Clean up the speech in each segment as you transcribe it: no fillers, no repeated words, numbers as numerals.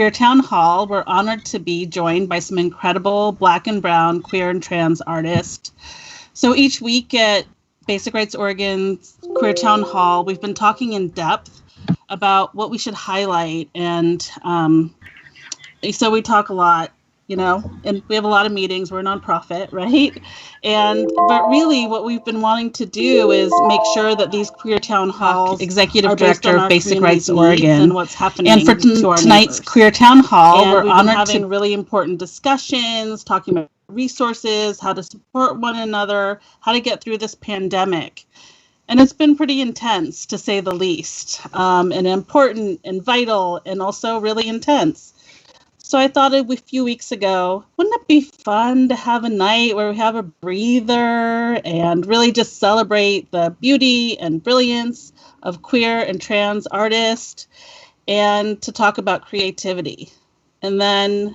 Queer Town Hall, we're honored to be joined by some incredible Black and Brown queer and trans artists. So each week at Basic Rights Oregon's Queer Town Hall, we've been talking in depth about what we should highlight. And so we talk a lot, you know, and we have a lot of meetings. We're a nonprofit, right? But really what we've been wanting to do is make sure that these Queer Town Halls, Executive Director of Basic Rights Oregon, and what's happening. And for tonight's Queer Town Hall, we're honored to having really important discussions, talking about resources, how to support one another, how to get through this pandemic. And it's been pretty intense, to say the least, and important and vital and also really intense. So I thought a few weeks ago, wouldn't it be fun to have a night where we have a breather and really just celebrate the beauty and brilliance of queer and trans artists and to talk about creativity. And then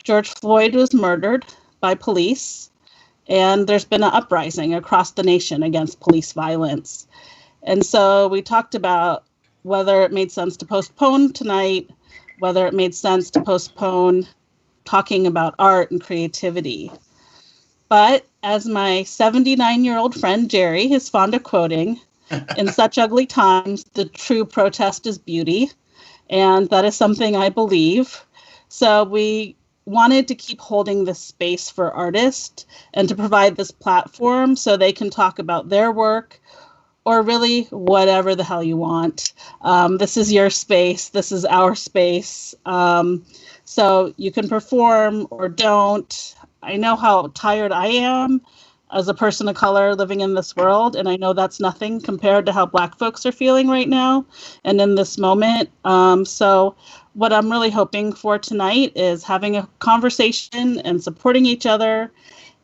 George Floyd was murdered by police, and there's been an uprising across the nation against police violence. And so we talked about whether it made sense to postpone tonight, whether it made sense to postpone talking about art and creativity. But as my 79-year-old friend Jerry is fond of quoting, in such ugly times, the true protest is beauty. And that is something I believe. So we wanted to keep holding this space for artists and to provide this platform so they can talk about their work, or really whatever the hell you want. This is your space. This is our space. So you can perform or don't. I know how tired I am as a person of color living in this world, and I know that's nothing compared to how Black folks are feeling right now and in this moment. So what I'm really hoping for tonight is having a conversation and supporting each other.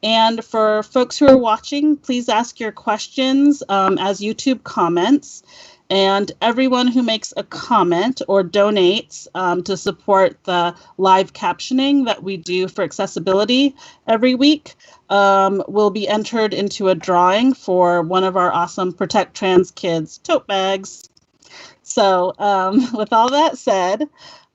And for folks who are watching, please ask your questions as YouTube comments. And everyone who makes a comment or donates to support the live captioning that we do for accessibility every week will be entered into a drawing for one of our awesome Protect Trans Kids tote bags. So with all that said,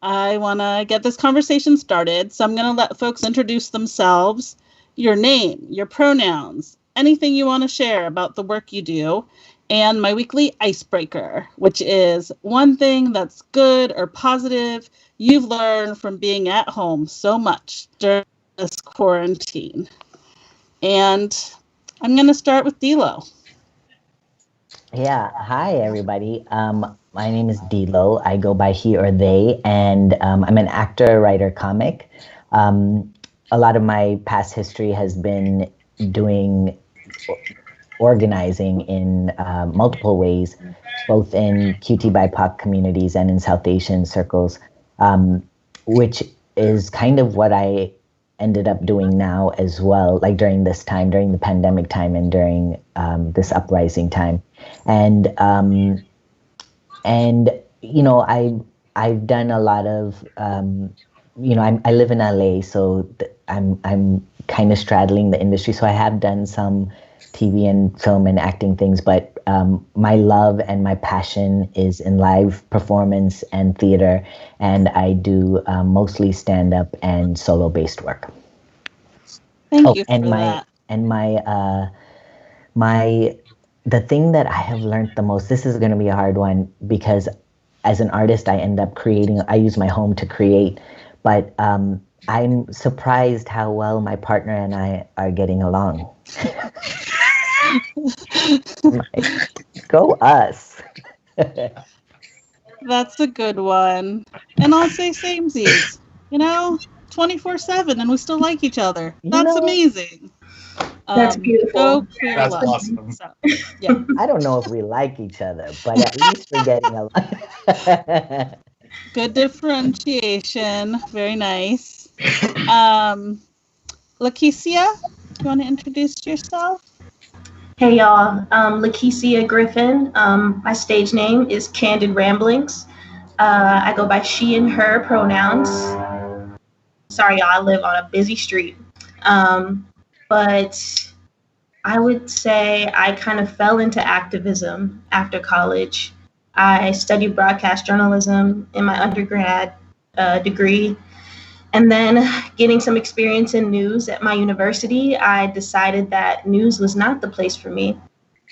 I want to get this conversation started. So I'm going to let folks introduce themselves, your name, your pronouns, anything you want to share about the work you do, and my weekly icebreaker, which is one thing that's good or positive you've learned from being at home so much during this quarantine. And I'm going to start with D'Lo. Yeah, hi everybody. My name is D'Lo. I go by he or they, and I'm an actor, writer, comic. A lot of my past history has been doing organizing in multiple ways, both in QTPOC communities and in South Asian circles, which is kind of what I ended up doing now as well, like during this time, during the pandemic time and during this uprising time. And you know, I've done a lot of, you know, I live in LA, so I'm kind of straddling the industry. So I have done some TV and film and acting things, but my love and my passion is in live performance and theater, and I do mostly stand-up and solo-based work. Thank you for that. The thing that I have learned the most, this is going to be a hard one, because as an artist, I end up creating, I use my home to create, but I'm surprised how well my partner and I are getting along. Go us. That's a good one. And I'll say samesies, you know, 24/7, and we still like each other. That's amazing. That's beautiful. Go queer That's love. awesome. So, yeah. I don't know if we like each other, but at least we're getting along. Good differentiation. Very nice. Leticia, you want to introduce yourself? Hey y'all, Leticia Griffin. My stage name is Candid Ramblings. I go by she and her pronouns. Sorry y'all, I live on a busy street. But I would say I kind of fell into activism after college. I studied broadcast journalism in my undergrad, degree. And then getting some experience in news at my university, I decided that news was not the place for me.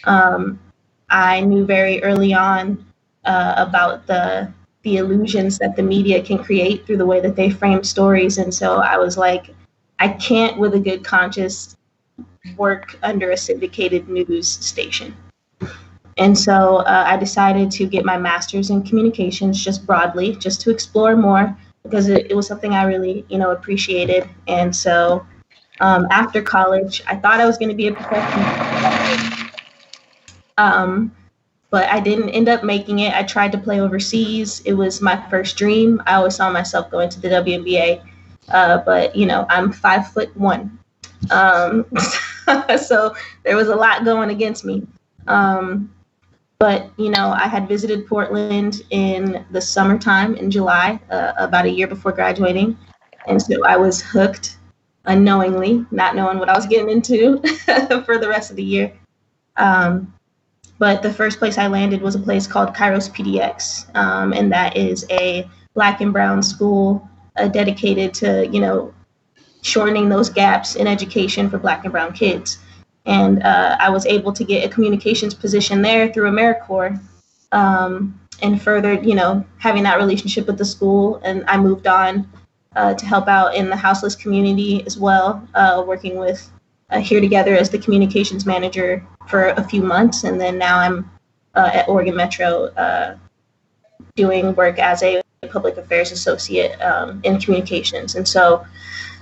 I knew very early on about the illusions that the media can create through the way that they frame stories. And so I was like, I can't with a good conscience work under a syndicated news station. And so I decided to get my master's in communications just broadly, just to explore more, because it was something I really, appreciated. And so after college, I thought I was going to be a professional. But I didn't end up making it. I tried to play overseas. It was my first dream. I always saw myself going to the WNBA. But, I'm 5'1". So there was a lot going against me. But, I had visited Portland in the summertime in July, about a year before graduating. And so I was hooked unknowingly, not knowing what I was getting into for the rest of the year. But the first place I landed was a place called Kairos PDX. And that is a Black and brown school dedicated to, shortening those gaps in education for Black and brown kids. And I was able to get a communications position there through AmeriCorps, and further, having that relationship with the school. And I moved on to help out in the houseless community as well, working with Here Together as the communications manager for a few months. And then now I'm at Oregon Metro doing work as a public affairs associate in communications. And so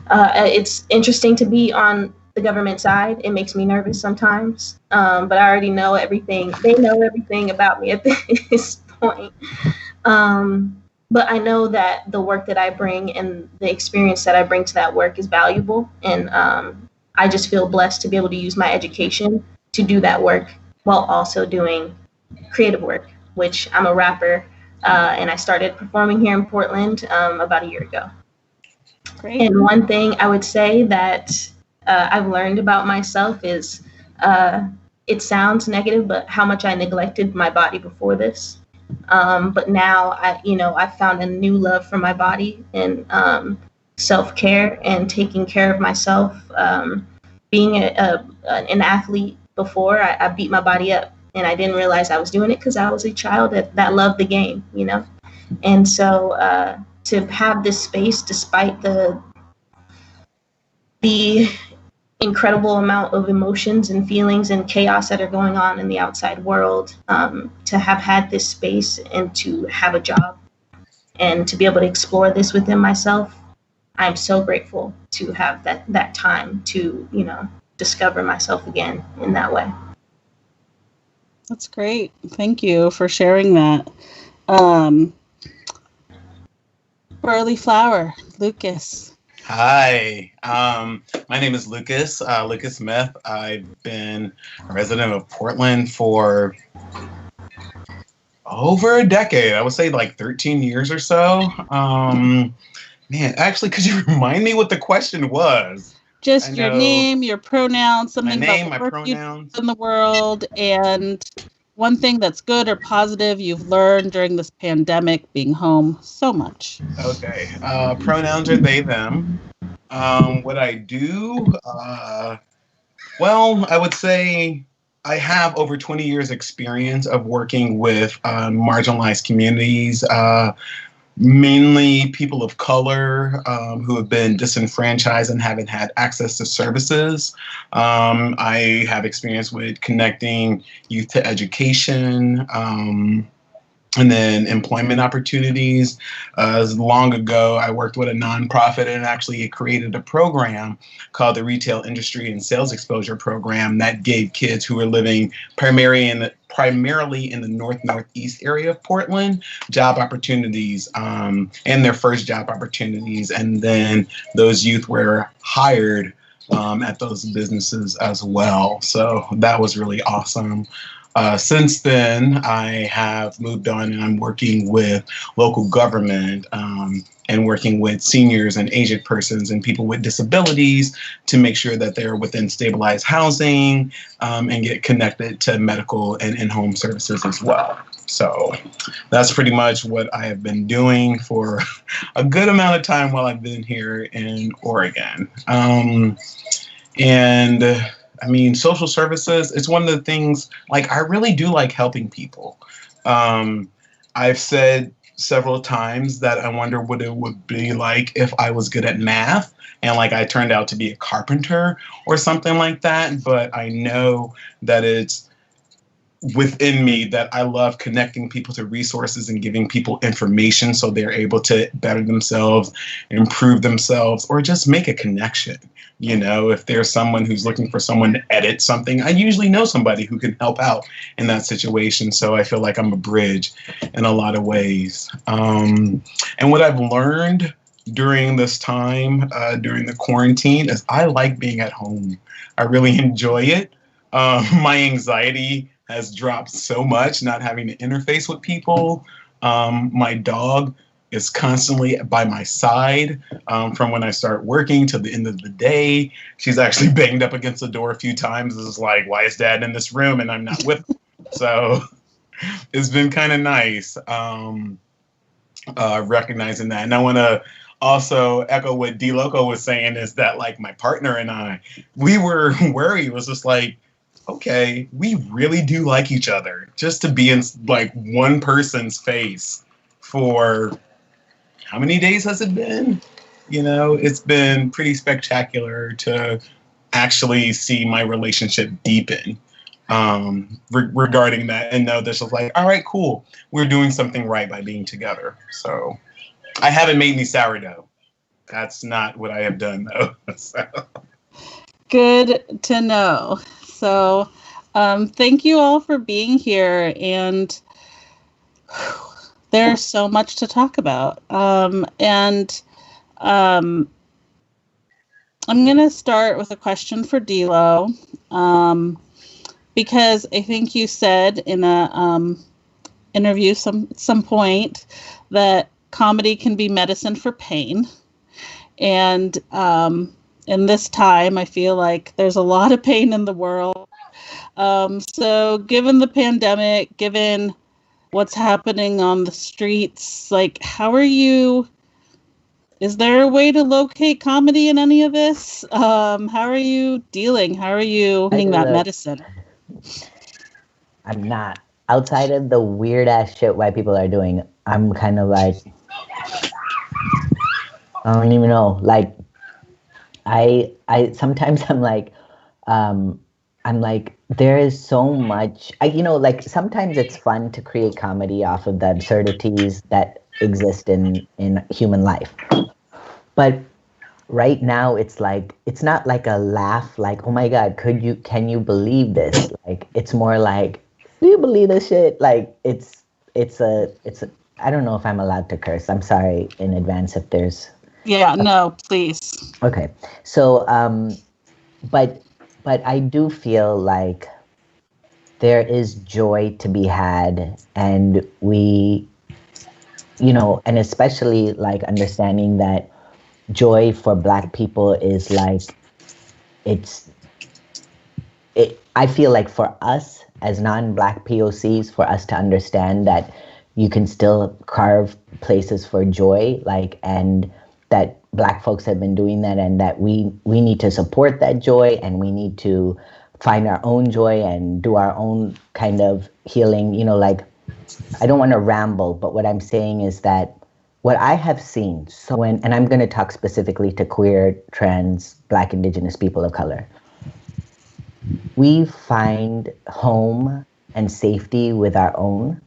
it's interesting to be on the government side. It makes me nervous sometimes, but I already know everything. They know everything about me at this point. But I know that the work that I bring and the experience that I bring to that work is valuable. And I just feel blessed to be able to use my education to do that work while also doing creative work, which I'm a rapper, and I started performing here in Portland about a year ago. Great. And one thing I would say that I've learned about myself is it sounds negative, but how much I neglected my body before this. But now I found a new love for my body and self-care and taking care of myself. Being an athlete before, I beat my body up, and I didn't realize I was doing it because I was a child that loved the game, And so to have this space, despite the incredible amount of emotions and feelings and chaos that are going on in the outside world, to have had this space and to have a job and to be able to explore this within myself, I'm so grateful to have that time to, discover myself again in that way. That's great. Thank you for sharing that. Burly Flower, Lucas. Hi, my name is Lucas Smith. I've been a resident of Portland for over a decade. I would say like 13 years or so. Man, actually, could you remind me what the question was? Just your name, your pronouns, something my name, about the my work you do pronouns in the world, and one thing that's good or positive you've learned during this pandemic, being home so much. Okay. Pronouns are they, them. What I do, well, I would say I have over 20 years experience of working with marginalized communities, mainly people of color who have been disenfranchised and haven't had access to services. I have experience with connecting youth to education, and then employment opportunities. Long ago, I worked with a nonprofit and actually created a program called the Retail Industry and Sales Exposure Program that gave kids who were living primarily in the northeast area of Portland job opportunities, and their first job opportunities. And then those youth were hired at those businesses as well. So that was really awesome. Since then, I have moved on and I'm working with local government and working with seniors and aged persons and people with disabilities to make sure that they're within stabilized housing and get connected to medical and in-home services as well. So that's pretty much what I have been doing for a good amount of time while I've been here in Oregon. And I mean, social services, it's one of the things, like, I really do like helping people. I've said several times that I wonder what it would be like if I was good at math and like I turned out to be a carpenter or something like that. But I know that it's within me that I love connecting people to resources and giving people information so they're able to better themselves, improve themselves, or just make a connection. You know, if there's someone who's looking for someone to edit something, I usually know somebody who can help out in that situation. So I feel like I'm a bridge in a lot of ways. And what I've learned during this time, during the quarantine, is I like being at home. I really enjoy it. My anxiety has dropped so much not having to interface with people. My dog is constantly by my side from when I start working to the end of the day. She's actually banged up against the door a few times. It's like, why is Dad in this room and I'm not with him? So it's been kind of nice recognizing that. And I want to also echo what D Loco was saying, is that like my partner and I, we were worried. It was just like, okay, we really do like each other. Just to be in like one person's face for how many days has it been? You know, it's been pretty spectacular to actually see my relationship deepen regarding that, and know this is like, all right, cool. We're doing something right by being together. So I haven't made any sourdough. That's not what I have done though. So. Good to know. So thank you all for being here, and there's so much to talk about. I'm going to start with a question for D'Lo, because I think you said in a interview some point that comedy can be medicine for pain. And in this time, I feel like there's a lot of pain in the world. So given the pandemic, given what's happening on the streets, like, how are you, is there a way to locate comedy in any of this? How are you dealing? How are you finding that medicine? I'm not. Outside of the weird ass shit white people are doing, I'm kind of like, I don't even know. Like, I sometimes I'm like, there is so much, like sometimes it's fun to create comedy off of the absurdities that exist in human life. But right now it's like, it's not like a laugh, like, oh my God, can you believe this? Like, it's more like, do you believe this shit? Like, it's a, I don't know if I'm allowed to curse. I'm sorry in advance if there's. Yeah, no, please. Okay. So, but I do feel like there is joy to be had, and we, and especially like understanding that joy for Black people is like, I feel like for us as non-Black POCs, for us to understand that you can still carve places for joy, like, and that Black folks have been doing that, and that we need to support that joy, and we need to find our own joy and do our own kind of healing. Like, I don't want to ramble, but what I'm saying is that what I have seen, and I'm going to talk specifically to queer, trans, Black, Indigenous people of color, we find home and safety with our own,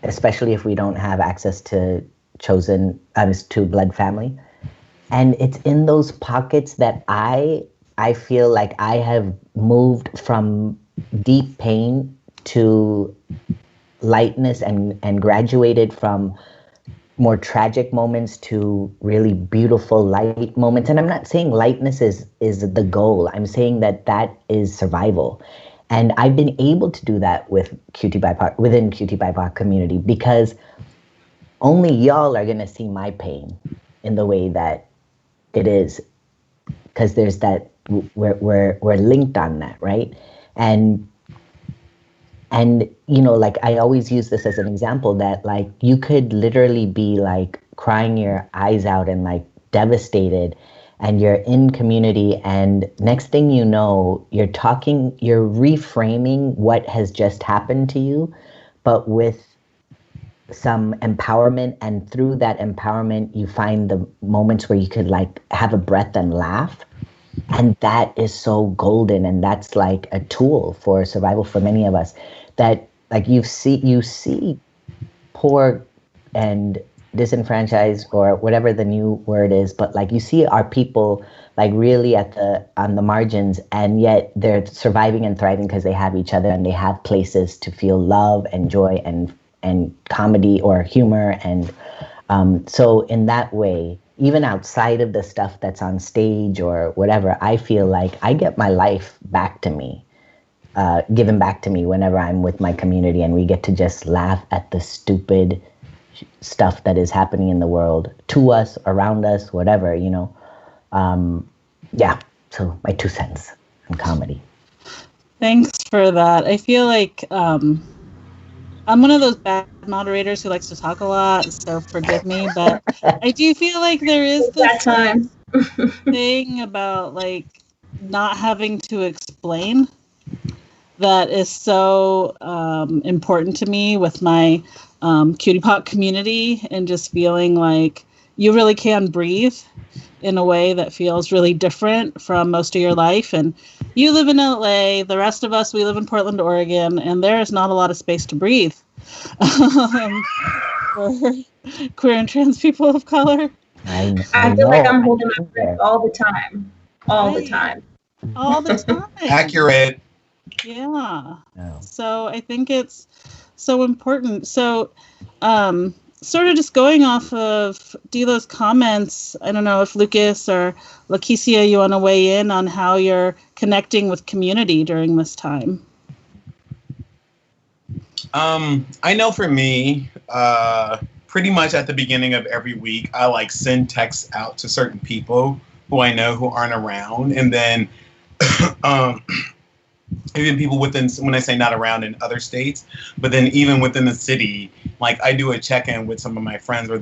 especially if we don't have access to to blood family. And it's in those pockets that I feel like I have moved from deep pain to lightness, and graduated from more tragic moments to really beautiful light moments. And I'm not saying lightness is the goal. I'm saying that is survival. And I've been able to do that with QTPOC, within QTPOC community, because only y'all are gonna see my pain in the way that it is, because there's that, we're linked on that, right? And And, like I always use this as an example that like you could literally be like crying your eyes out and like devastated, and you're in community, and next thing you know, you're reframing what has just happened to you, but with some empowerment, and through that empowerment you find the moments where you could like have a breath and laugh. And that is so golden, and that's like a tool for survival for many of us, that like you see poor and disenfranchised, or whatever the new word is, but like you see our people like really on the margins, and yet they're surviving and thriving because they have each other, and they have places to feel love and joy and comedy or humor. And so in that way, even outside of the stuff that's on stage or whatever, I feel like I get my life back to me, given back to me whenever I'm with my community, and we get to just laugh at the stupid stuff that is happening in the world, to us, around us, whatever, yeah, so my 2 cents on comedy. Thanks for that. I feel like I'm one of those bad moderators who likes to talk a lot, so forgive me, but I do feel like there is this thing about like not having to explain that is so important to me with my QTPOC community, and just feeling like you really can breathe in a way that feels really different from most of your life. And you live in LA, the rest of us, we live in Portland, Oregon, and there is not a lot of space to breathe for queer and trans people of color. I feel like I'm holding my breath all the time. All the time. Accurate. Yeah. So I think it's so important. So sort of just going off of Dilo's comments, I don't know if Lucas or Leticia, you want to weigh in on how you're connecting with community during this time? I know for me, pretty much at the beginning of every week, I like send texts out to certain people who I know who aren't around. And then even people within, when I say not around, in other states, but then even within the city, like I do a check-in with some of my friends, or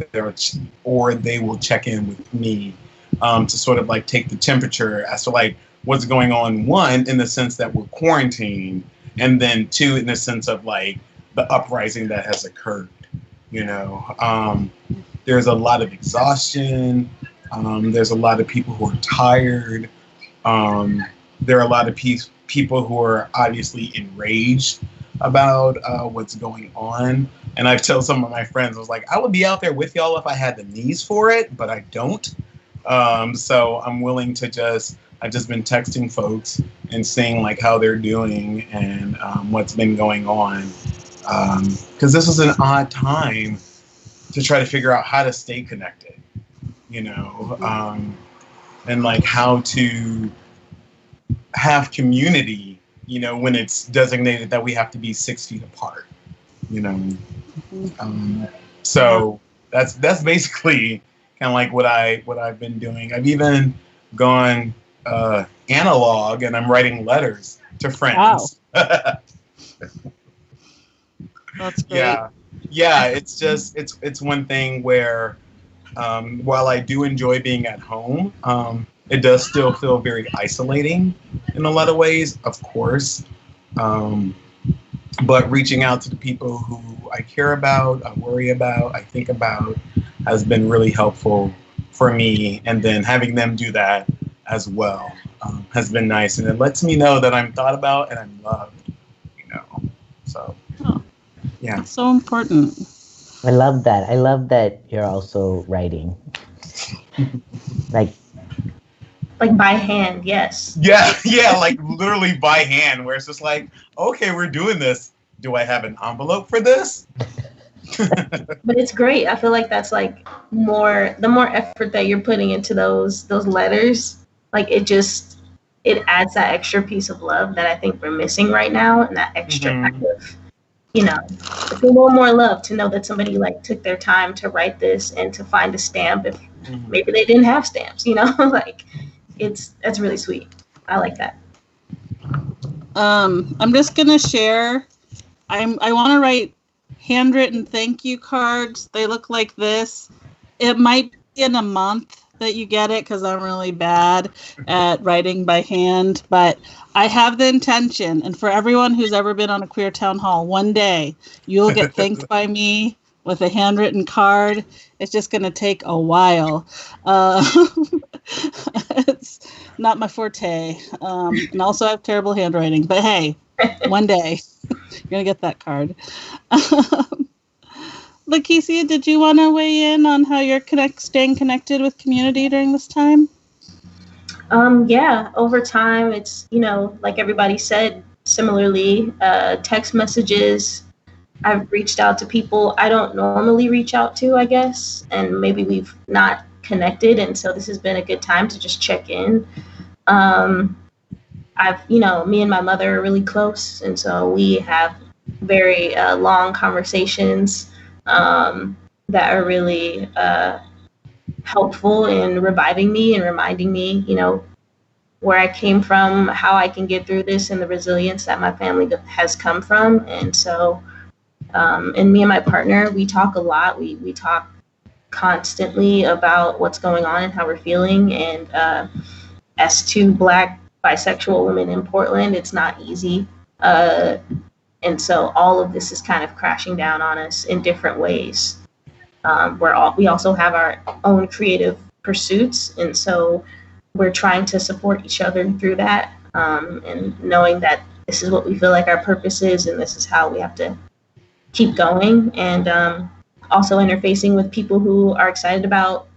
they will check in with me to sort of like take the temperature as to like what's going on, one, in the sense that we're quarantined, and then two, in the sense of like the uprising that has occurred. There's a lot of exhaustion. There's a lot of people who are tired. There are a lot of people who are obviously enraged about what's going on. And I've told some of my friends, I was like, I would be out there with y'all if I had the knees for it, but I don't. So I'm willing to I've just been texting folks and seeing like how they're doing and what's been going on. Because this is an odd time to try to figure out how to stay connected, and like how to have community, when it's designated that we have to be 6 feet apart, So that's basically kind of like what I've been doing. I've even gone analog, and I'm writing letters to friends. Wow. That's great. Yeah. It's one thing where while I do enjoy being at home, it does still feel very isolating in a lot of ways, of course. But reaching out to the people who I care about, I worry about, I think about, has been really helpful for me. And then having them do that as well has been nice. And it lets me know that I'm thought about and I'm loved, So, yeah. It's so important. I love that. I love that you're also writing. Like by hand, yes. Yeah, like literally by hand, where it's just like, okay, we're doing this. Do I have an envelope for this? But it's great. I feel like that's like the more effort that you're putting into those letters, like it adds that extra piece of love that I think we're missing right now, and that extra kind of, it's a little more love to know that somebody like took their time to write this and to find a stamp if maybe they didn't have stamps, like that's really sweet. I like that. I'm just gonna share I want to write handwritten thank you cards. They look like this. It might be in a month that you get it because I'm really bad at writing by hand, but I have the intention. And for everyone who's ever been on a queer town hall, one day you'll get thanked by me with a handwritten card. It's just going to take a while. It's not my forte. And also I have terrible handwriting, but hey, one day you're going to get that card. Leticia, did you want to weigh in on how you're staying connected with community during this time? Yeah, over time, it's, like everybody said, similarly, text messages. I've reached out to people I don't normally reach out to, I guess, and maybe we've not connected. And so this has been a good time to just check in. Me and my mother are really close. And so we have very long conversations that are really helpful in reviving me and reminding me, where I came from, how I can get through this, and the resilience that my family has come from. And so, and me and my partner, we talk a lot. We talk constantly about what's going on and how we're feeling. And as two Black bisexual women in Portland, it's not easy. And so all of this is kind of crashing down on us in different ways. We also have our own creative pursuits, and so we're trying to support each other through that, and knowing that this is what we feel like our purpose is, and this is how we have to keep going, and also interfacing with people who are excited about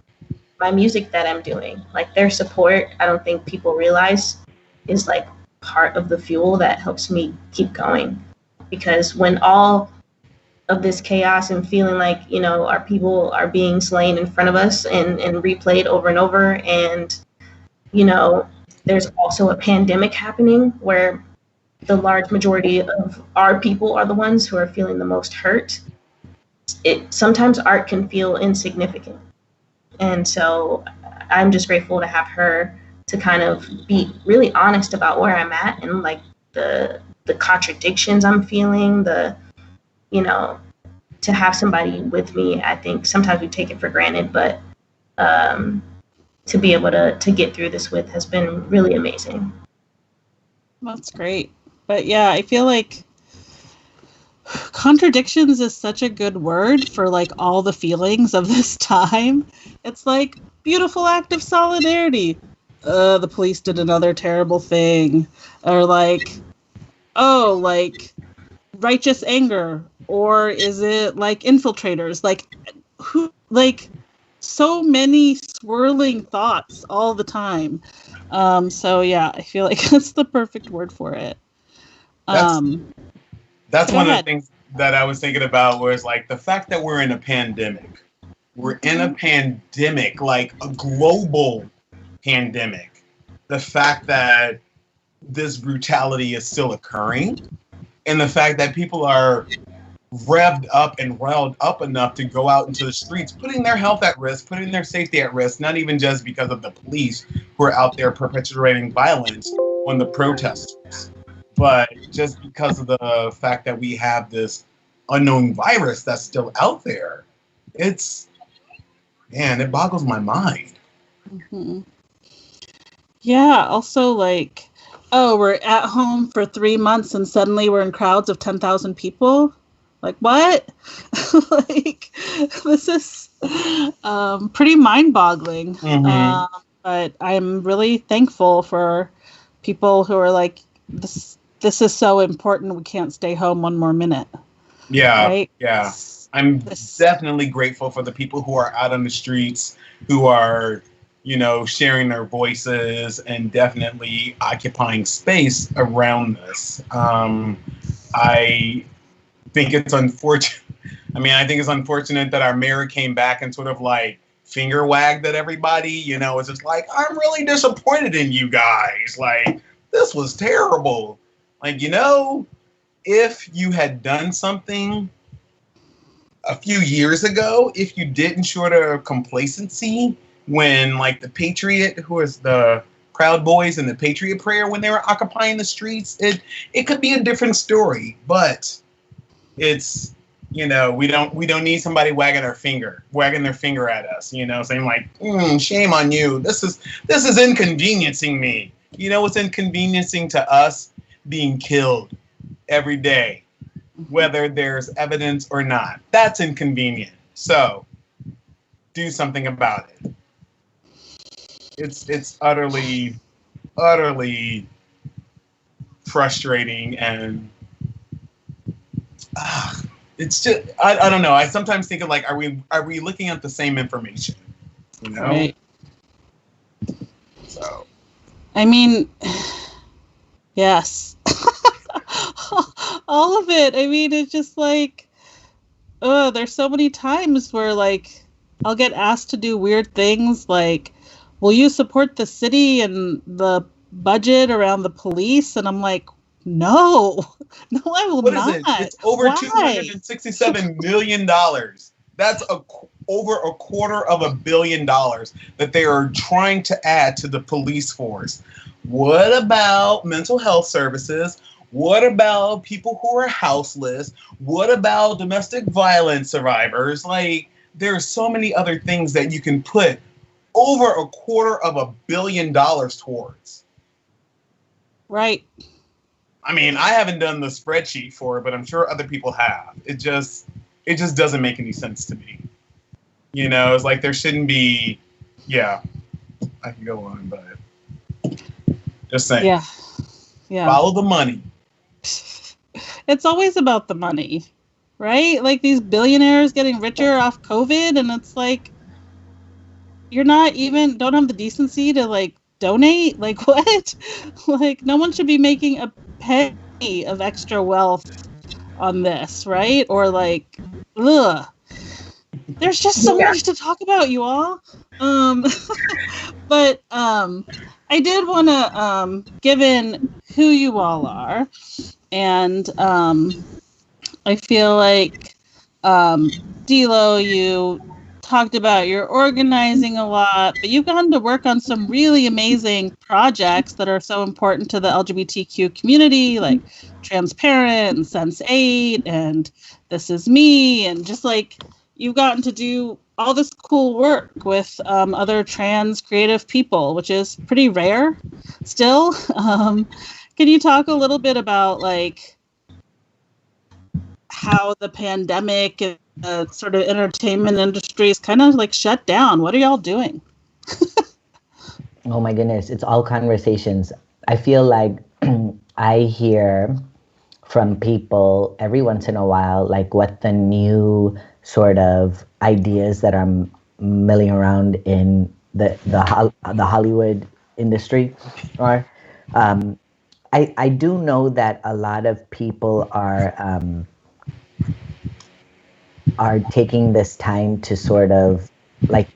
my music that I'm doing. Like, their support, I don't think people realize, is like part of the fuel that helps me keep going. Because when all of this chaos and feeling like, our people are being slain in front of us and replayed over and over, and, there's also a pandemic happening where the large majority of our people are the ones who are feeling the most hurt, sometimes art can feel insignificant. And so I'm just grateful to have her to kind of be really honest about where I'm at, and like the contradictions I'm feeling, to have somebody with me. I think sometimes we take it for granted, but to be able to get through this with has been really amazing. That's great. But yeah, I feel like contradictions is such a good word for like all the feelings of this time. It's like beautiful act of solidarity. The police did another terrible thing. Or like, oh, like righteous anger. Or is it like infiltrators? Like, who? Like, so many swirling thoughts all the time. So yeah, I feel like that's the perfect word for it. That's one of the things that I was thinking about, was like the fact that we're in a pandemic. We're in a pandemic, like a global pandemic. The fact that this brutality is still occurring, and the fact that people are revved up and riled up enough to go out into the streets, putting their health at risk, putting their safety at risk, not even just because of the police who are out there perpetuating violence on the protesters, but just because of the fact that we have this unknown virus that's still out there. It boggles my mind. Mm-hmm. Yeah, also like, oh, we're at home for 3 months and suddenly we're in crowds of 10,000 people. Like, what? Like, this is pretty mind-boggling. Mm-hmm. But I'm really thankful for people who are like, this is so important, we can't stay home one more minute. Yeah, right? Yeah. I'm definitely grateful for the people who are out on the streets, who are, sharing their voices and definitely occupying space around this. I think it's unfortunate. I think it's unfortunate that our mayor came back and sort of like finger wagged at everybody. It's just like, I'm really disappointed in you guys. Like, this was terrible. Like, if you had done something a few years ago, if you didn't show the complacency when like the Patriot, who is the Proud Boys and the Patriot Prayer, when they were occupying the streets, it could be a different story. But it's, we don't need somebody wagging their finger at us, saying like, shame on you. This is inconveniencing me. You know what's inconveniencing to us? Being killed every day, whether there's evidence or not. That's inconvenient. So do something about it. It's utterly frustrating, and it's just I don't know. I sometimes think of like, are we looking at the same information? Right. So I mean, yes. All of it. I mean, it's just like, there's so many times where like I'll get asked to do weird things like, will you support the city and the budget around the police? And I'm like, no, I will what not. Is it? It's over $267 million. That's over $250 million that they are trying to add to the police force. What about mental health services? What about people who are houseless? What about domestic violence survivors? Like, there are so many other things that you can put over $250 million towards. Right. I mean, I haven't done the spreadsheet for it, but I'm sure other people have. It just doesn't make any sense to me. It's like there shouldn't be. Yeah, I can go on, but just saying. Yeah. Follow the money. It's always about the money, right? Like these billionaires getting richer off COVID, and it's like you're don't have the decency to like donate. Like what? Like no one should be making a penny of extra wealth on this, right? Or like, ugh. There's just so much to talk about, you all. But I did want to, given who you all are, and I feel like, D'Lo, you talked about your organizing a lot, but you've gotten to work on some really amazing projects that are so important to the LGBTQ community, like Transparent and Sense8 and This Is Me, and just like you've gotten to do all this cool work with other trans creative people, which is pretty rare still. Can you talk a little bit about like how the pandemic and the sort of entertainment industry is kind of like shut down? What are y'all doing? Oh my goodness, it's all conversations. I feel like I hear from people every once in a while, like what the new sort of ideas that are milling around in the Hollywood industry are. I do know that a lot of people are taking this time to sort of like,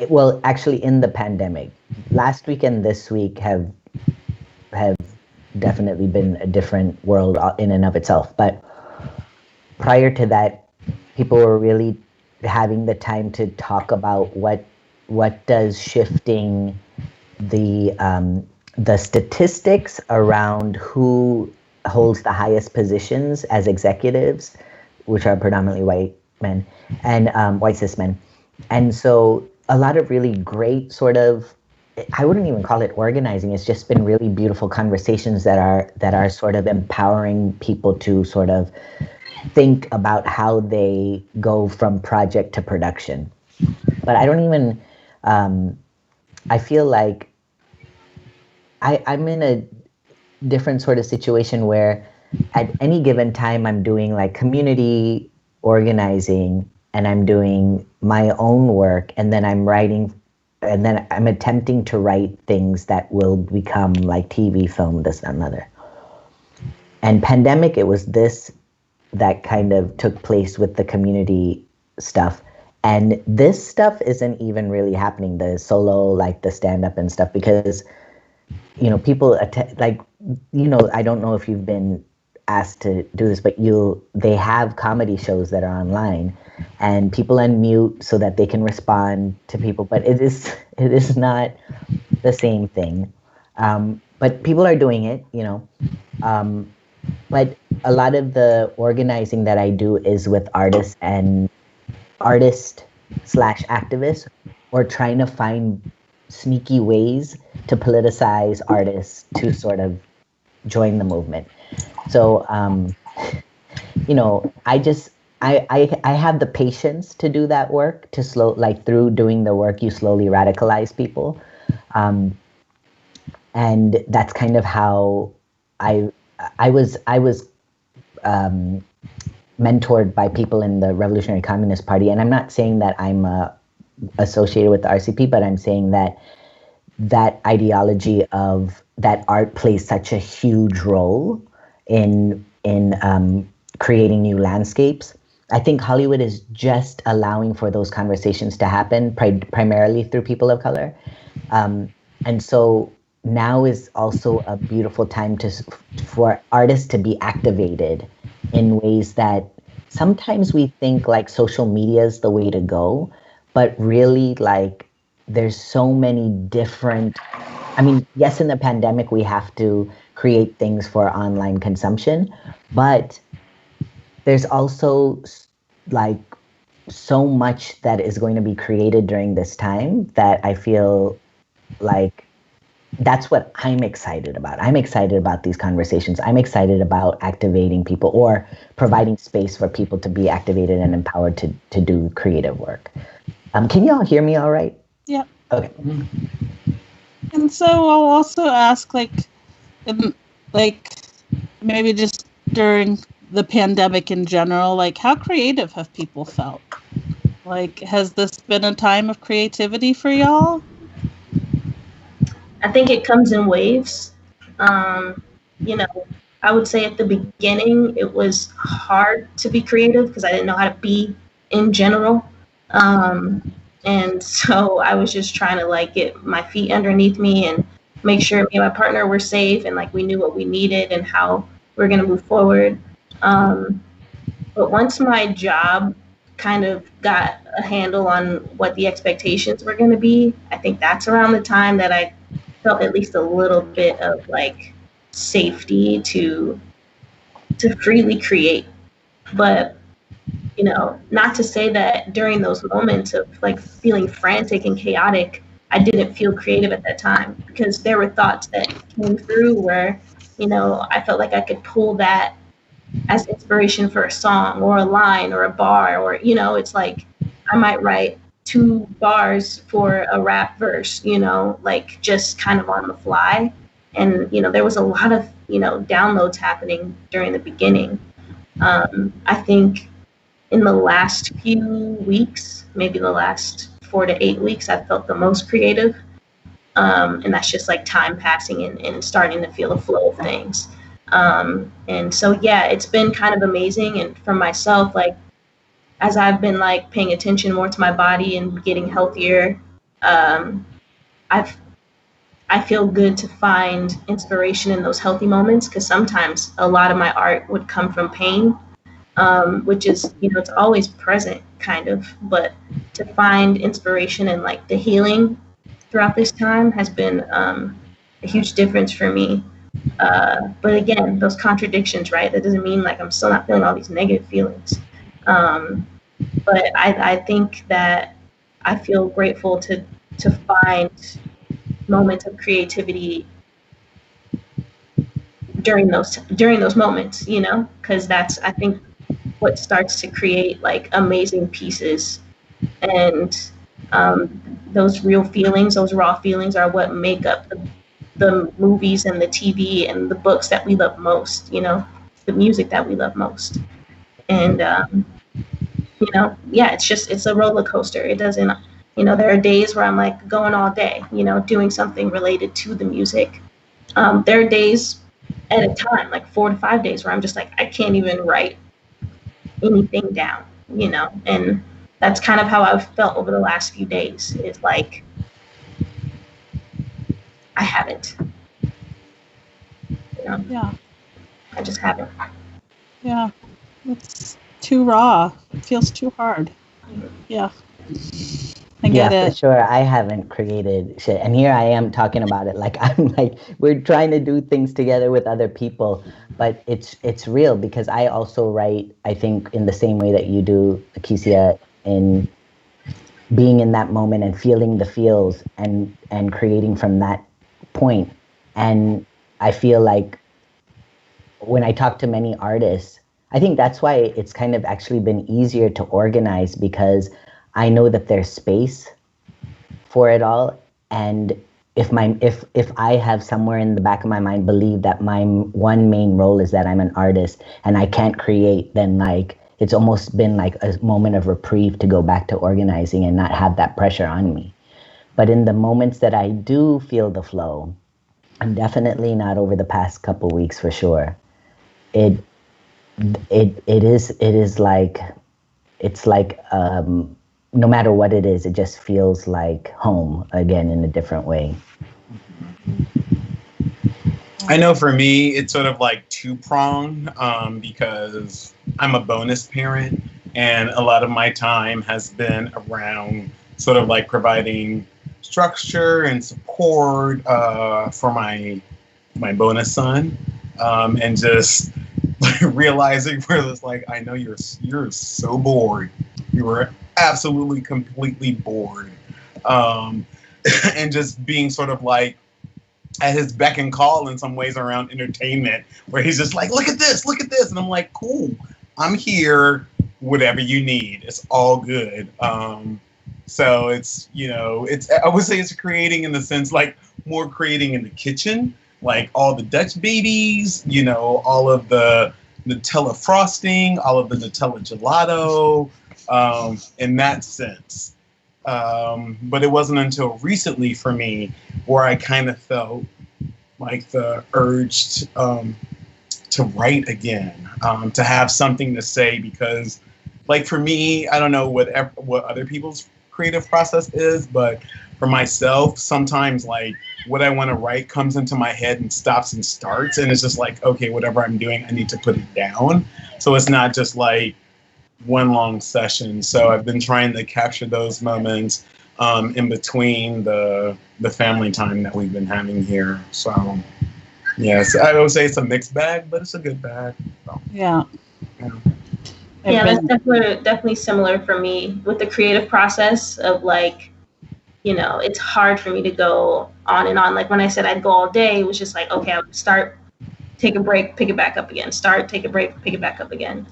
well, actually in the pandemic, last week and this week have definitely been a different world in and of itself. But prior to that, people were really having the time to talk about what does shifting the statistics around who holds the highest positions as executives, which are predominantly white men and white cis men. And so a lot of really great sort of, I wouldn't even call it organizing. It's just been really beautiful conversations that are sort of empowering people to sort of think about how they go from project to production. But I don't even, I feel like I'm in a different sort of situation where at any given time I'm doing like community organizing and I'm doing my own work, and then I'm writing, and then I'm attempting to write things that will become like TV, film, this, that, and other. And pandemic, it was this that kind of took place with the community stuff. And this stuff isn't even really happening, the solo, like the stand-up and stuff, because, you know, people, like, you know, I don't know if you've been asked to do this, but they have comedy shows that are online, and people unmute so that they can respond to people, but it is not the same thing. But people are doing it, you know. but a lot of the organizing that I do is with artists and artist/activists, or trying to find sneaky ways to politicize artists to sort of join the movement. So, I have the patience to do that work, to through doing the work, you slowly radicalize people. And that's kind of how I was mentored by people in the Revolutionary Communist Party. And I'm not saying that I'm associated with the RCP, but I'm saying that ideology of that art plays such a huge role in creating new landscapes. I think Hollywood is just allowing for those conversations to happen primarily through people of color. And so now is also a beautiful time for artists to be activated in ways that sometimes we think like social media is the way to go, but really like there's so many different, I mean, yes, in the pandemic, we have to create things for online consumption, but there's also like so much that is going to be created during this time that I feel like that's what I'm excited about. I'm excited about these conversations. I'm excited about activating people or providing space for people to be activated and empowered to do creative work. Can you all hear me all right? Yeah. Okay. And so I'll also ask, maybe just during the pandemic in general, like, how creative have people felt? Like, has this been a time of creativity for y'all? I think it comes in waves. I would say at the beginning it was hard to be creative because I didn't know how to be in general. And so I was just trying to like get my feet underneath me and make sure me and my partner were safe and like we knew what we needed and how we're going to move forward. But once my job kind of got a handle on what the expectations were going to be, I think that's around the time that I felt at least a little bit of like safety to freely create. But not to say that during those moments of like feeling frantic and chaotic, I didn't feel creative at that time, because there were thoughts that came through where, I felt like I could pull that as inspiration for a song or a line or a bar, or, it's like I might write 2 bars for a rap verse, like just kind of on the fly. And, there was a lot of, downloads happening during the beginning. I think in the last few weeks, maybe the last 4 to 8 weeks, I felt the most creative. And that's just like time passing and starting to feel the flow of things. And so, yeah, it's been kind of amazing. And for myself, like, as I've been like paying attention more to my body and getting healthier, I feel good to find inspiration in those healthy moments, because sometimes a lot of my art would come from pain, which is, it's always present kind of, but to find inspiration and like the healing throughout this time has been a huge difference for me. But again, those contradictions, right? That doesn't mean like I'm still not feeling all these negative feelings. But I think that I feel grateful to find moments of creativity during those moments, because that's, I think, what starts to create like amazing pieces. And those real feelings, those raw feelings, are what make up the movies and the TV and the books that we love most, the music that we love most. And yeah, it's a roller coaster. It doesn't, there are days where I'm like going all day, doing something related to the music. There are days at a time, like 4 to 5 days, where I'm just like, I can't even write anything down, and that's kind of how I've felt over the last few days. It's like, I haven't. Yeah. I just haven't. Yeah. It's too raw. It feels too hard. Yeah. I get Yeah, it. for sure. I haven't created shit. And here I am talking about it. Like I'm like we're trying to do things together with other people, but it's real because I also write, I think, in the same way that you do, Leticia, in being in that moment and feeling the feels and creating from that point. And I feel like when I talk to many artists, I think that's why it's kind of actually been easier to organize because I know that there's space for it all. And if I have somewhere in the back of my mind believe that my one main role is that I'm an artist and I can't create, then like it's almost been like a moment of reprieve to go back to organizing and not have that pressure on me. But in the moments that I do feel the flow, I'm definitely not over the past couple weeks for sure. It it is like it's like no matter what it is, it just feels like home again in a different way. I know for me, it's sort of like two-pronged because I'm a bonus parent, and a lot of my time has been around sort of like providing structure and support for my bonus son, and just realizing where it's like, I know you're so bored. You were absolutely completely bored, and just being sort of like at his beck and call in some ways around entertainment, where he's just like, look at this, and I'm like, cool, I'm here, whatever you need, it's all good. So it's, it's, I would say it's creating in the sense like more creating in the kitchen, like all the Dutch babies, all of the Nutella frosting, all of the Nutella gelato, in that sense. But it wasn't until recently for me where I kind of felt like the urge to write again, to have something to say, because like for me, I don't know what other people's creative process is, but for myself, sometimes like what I want to write comes into my head and stops and starts, and it's just like, okay, whatever I'm doing, I need to put it down. So it's not just like one long session. So I've been trying to capture those moments in between the family time that we've been having here. So yes, I would say it's a mixed bag, but it's a good bag. So, yeah. Yeah, that's definitely similar for me with the creative process of like, it's hard for me to go on and on. Like when I said I'd go all day, it was just like, okay, I would start, take a break, pick it back up again, start, take a break, pick it back up again.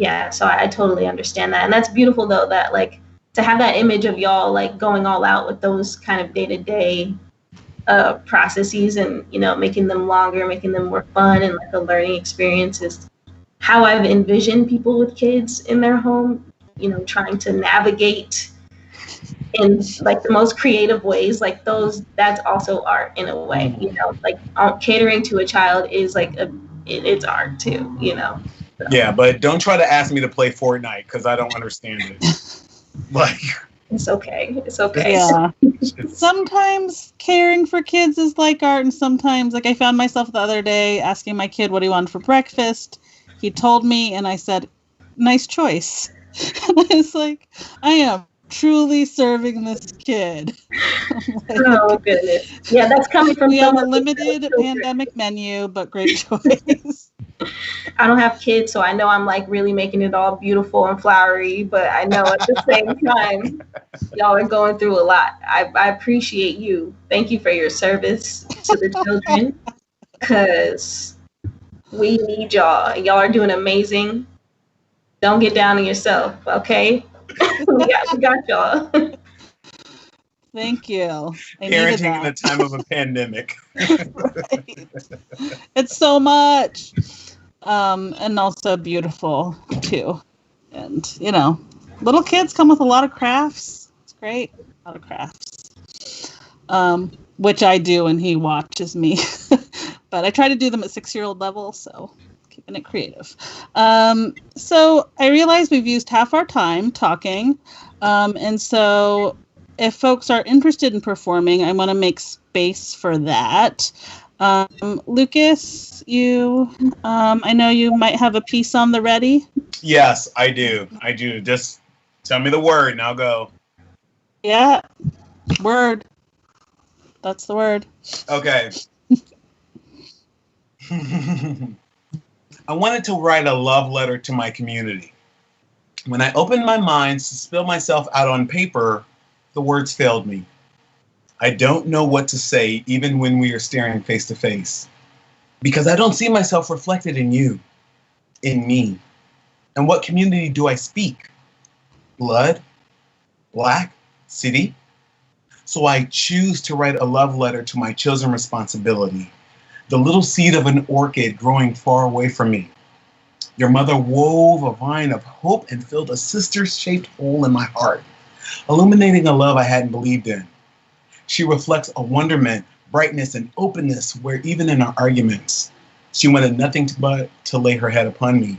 Yeah, so I totally understand that. And that's beautiful though, that like to have that image of y'all like going all out with those kind of day-to-day processes and, making them longer, making them more fun and like a learning experience is how I've envisioned people with kids in their home, trying to navigate in like the most creative ways, like that's also art in a way, like catering to a child is like it's art too, So. Yeah, but don't try to ask me to play Fortnite because I don't understand it. Like, it's okay. Yeah. Sometimes caring for kids is like art, and sometimes like I found myself the other day asking my kid what he wanted for breakfast. He told me, and I said, "Nice choice." And I was like, I am truly serving this kid. Like, oh goodness. Yeah, that's coming from we have a limited pandemic menu, but great choice. I don't have kids, so I know I'm like really making it all beautiful and flowery, but I know at the same time, y'all are going through a lot. I appreciate you. Thank you for your service to the children, because we need y'all. Y'all are doing amazing. Don't get down on yourself, okay? we got y'all. Thank you. Parenting in the time of a pandemic. Right. It's so much. And also beautiful too. And, little kids come with a lot of crafts. It's great. A lot of crafts. Which I do, and he watches me. But I try to do them at 6-year-old level, so keeping it creative. So I realize we've used half our time talking. And so if folks are interested in performing, I want to make space for that. Lucas, I know you might have a piece on the ready. Yes, I do. Just tell me the word and I'll go. Yeah. Word. That's the word. Okay. I wanted to write a love letter to my community. When I opened my mind to spill myself out on paper, the words failed me. I don't know what to say even when we are staring face to face, because I don't see myself reflected in you, in me. And what community do I speak? Blood? Black? City? So I choose to write a love letter to my chosen responsibility, the little seed of an orchid growing far away from me. Your mother wove a vine of hope and filled a sister-shaped hole in my heart, illuminating a love I hadn't believed in. She reflects a wonderment, brightness, and openness where even in our arguments, she wanted nothing but to lay her head upon me.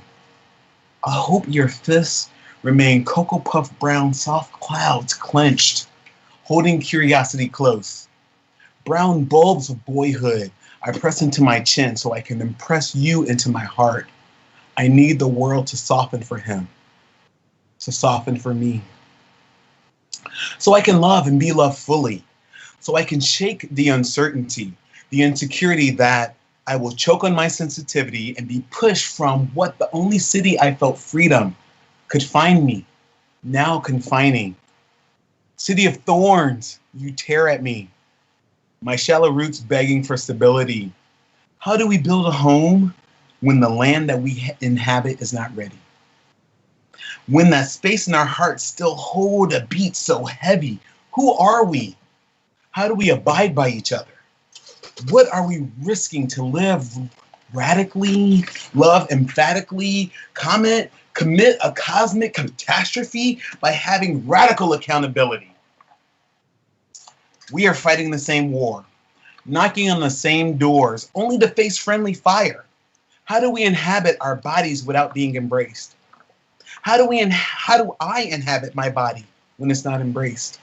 I hope your fists remain cocoa puff brown soft clouds clenched, holding curiosity close. Brown bulbs of boyhood I press into my chin so I can impress you into my heart. I need the world to soften for him, to soften for me. So I can love and be loved fully. So I can shake the uncertainty, the insecurity that I will choke on my sensitivity and be pushed from what the only city I felt freedom could find me, now confining. City of thorns, you tear at me. My shallow roots begging for stability. How do we build a home when the land that we inhabit is not ready? When that space in our hearts still hold a beat so heavy, who are we? How do we abide by each other? What are we risking to live radically, love emphatically, commit a cosmic catastrophe by having radical accountability? We are fighting the same war, knocking on the same doors, only to face friendly fire. How do we inhabit our bodies without being embraced? How do I inhabit my body when it's not embraced?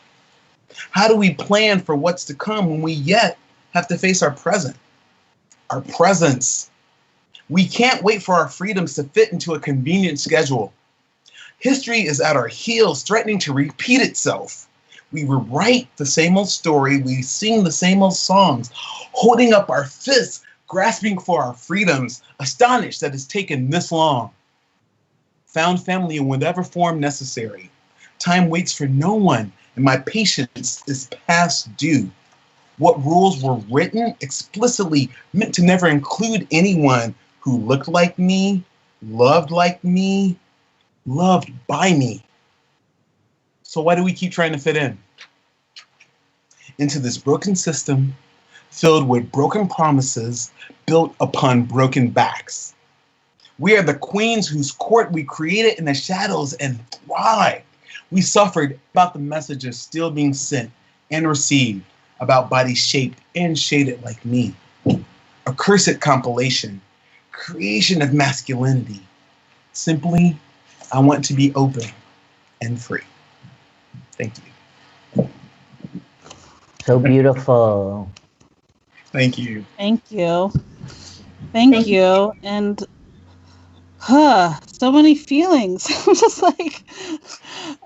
How do we plan for what's to come when we yet have to face our present? Our presence. We can't wait for our freedoms to fit into a convenient schedule. History is at our heels, threatening to repeat itself. We rewrite the same old story, we sing the same old songs, holding up our fists, grasping for our freedoms, astonished that it's taken this long. Found family in whatever form necessary. Time waits for no one, and my patience is past due. What rules were written explicitly meant to never include anyone who looked like me, loved by me. So why do we keep trying to fit in? Into this broken system filled with broken promises built upon broken backs. We are the queens whose court we created in the shadows and thrived. We suffered about the messages still being sent and received about bodies shaped and shaded like me. A cursed compilation, creation of masculinity. Simply, I want to be open and free. Thank you. So beautiful. Thank you. Thank you. Thank you. And so many feelings. I'm just like,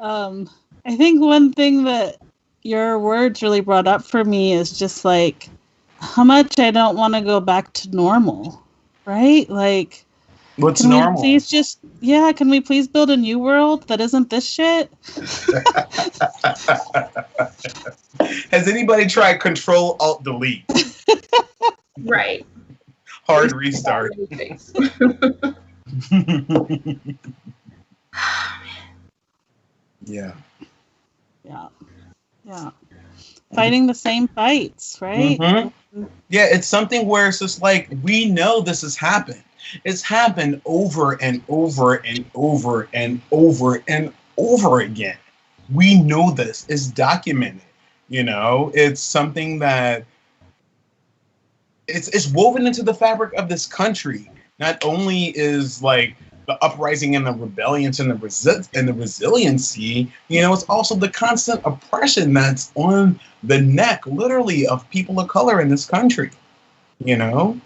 I think one thing that your words really brought up for me is just like how much I don't want to go back to normal, right? Like, what's can normal? We please can we please build a new world that isn't this shit? Has anybody tried Control-Alt-Delete? Right. Hard restart. Yeah. Fighting the same fights, right? Mm-hmm. Yeah, it's something where it's just like, we know this has happened. It's happened over and over and over and over and over again. We know this. It's documented. You know, it's something that it's woven into the fabric of this country. Not only is like the uprising and the rebellions and the resiliency, you know, it's also the constant oppression that's on the neck, literally, of people of color in this country. You know,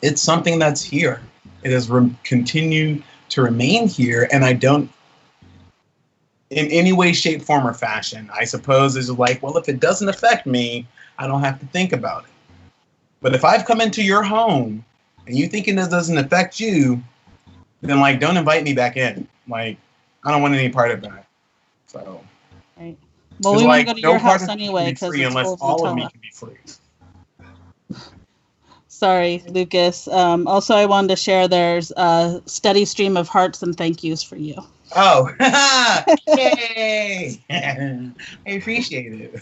it's something that's here. It has continued to remain here, and I don't in any way, shape, form, or fashion. I suppose it's like, well, if it doesn't affect me, I don't have to think about it. But if I've come into your home and you thinking this doesn't affect you, then like, don't invite me back in. Like, I don't want any part of that. So, right. Well, we want to go to no your part house of me anyway can be because free it's unless full of all of me Nutella. can be free. Sorry, Lucas. Also, I wanted to share there's a steady stream of hearts and thank yous for you. Oh, yay! I appreciate it.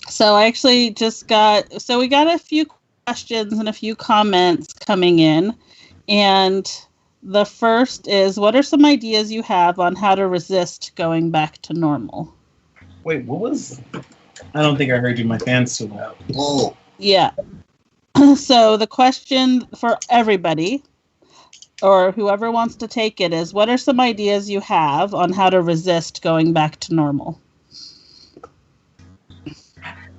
So I actually we got a few questions and a few comments coming in. And the first is, what are some ideas you have on how to resist going back to normal? Wait, what was? I don't think I heard you. My fan's too loud. Oh. Yeah. So the question for everybody, or whoever wants to take it, is what are some ideas you have on how to resist going back to normal?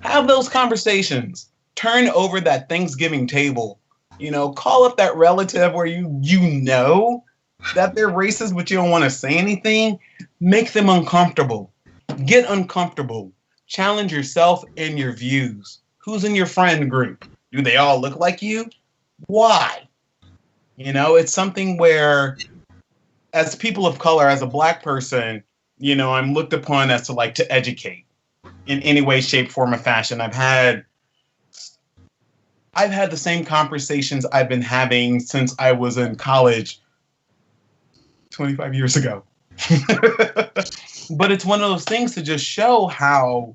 Have those conversations. Turn over that Thanksgiving table. You know, call up that relative where you know that they're racist, but you don't want to say anything. Make them uncomfortable. Get uncomfortable. Challenge yourself and your views. Who's in your friend group? Do they all look like you? Why? You know, it's something where, as people of color, as a Black person, you know, I'm looked upon as to educate in any way, shape, form, or fashion. I've had the same conversations I've been having since I was in college 25 years ago. But it's one of those things to just show how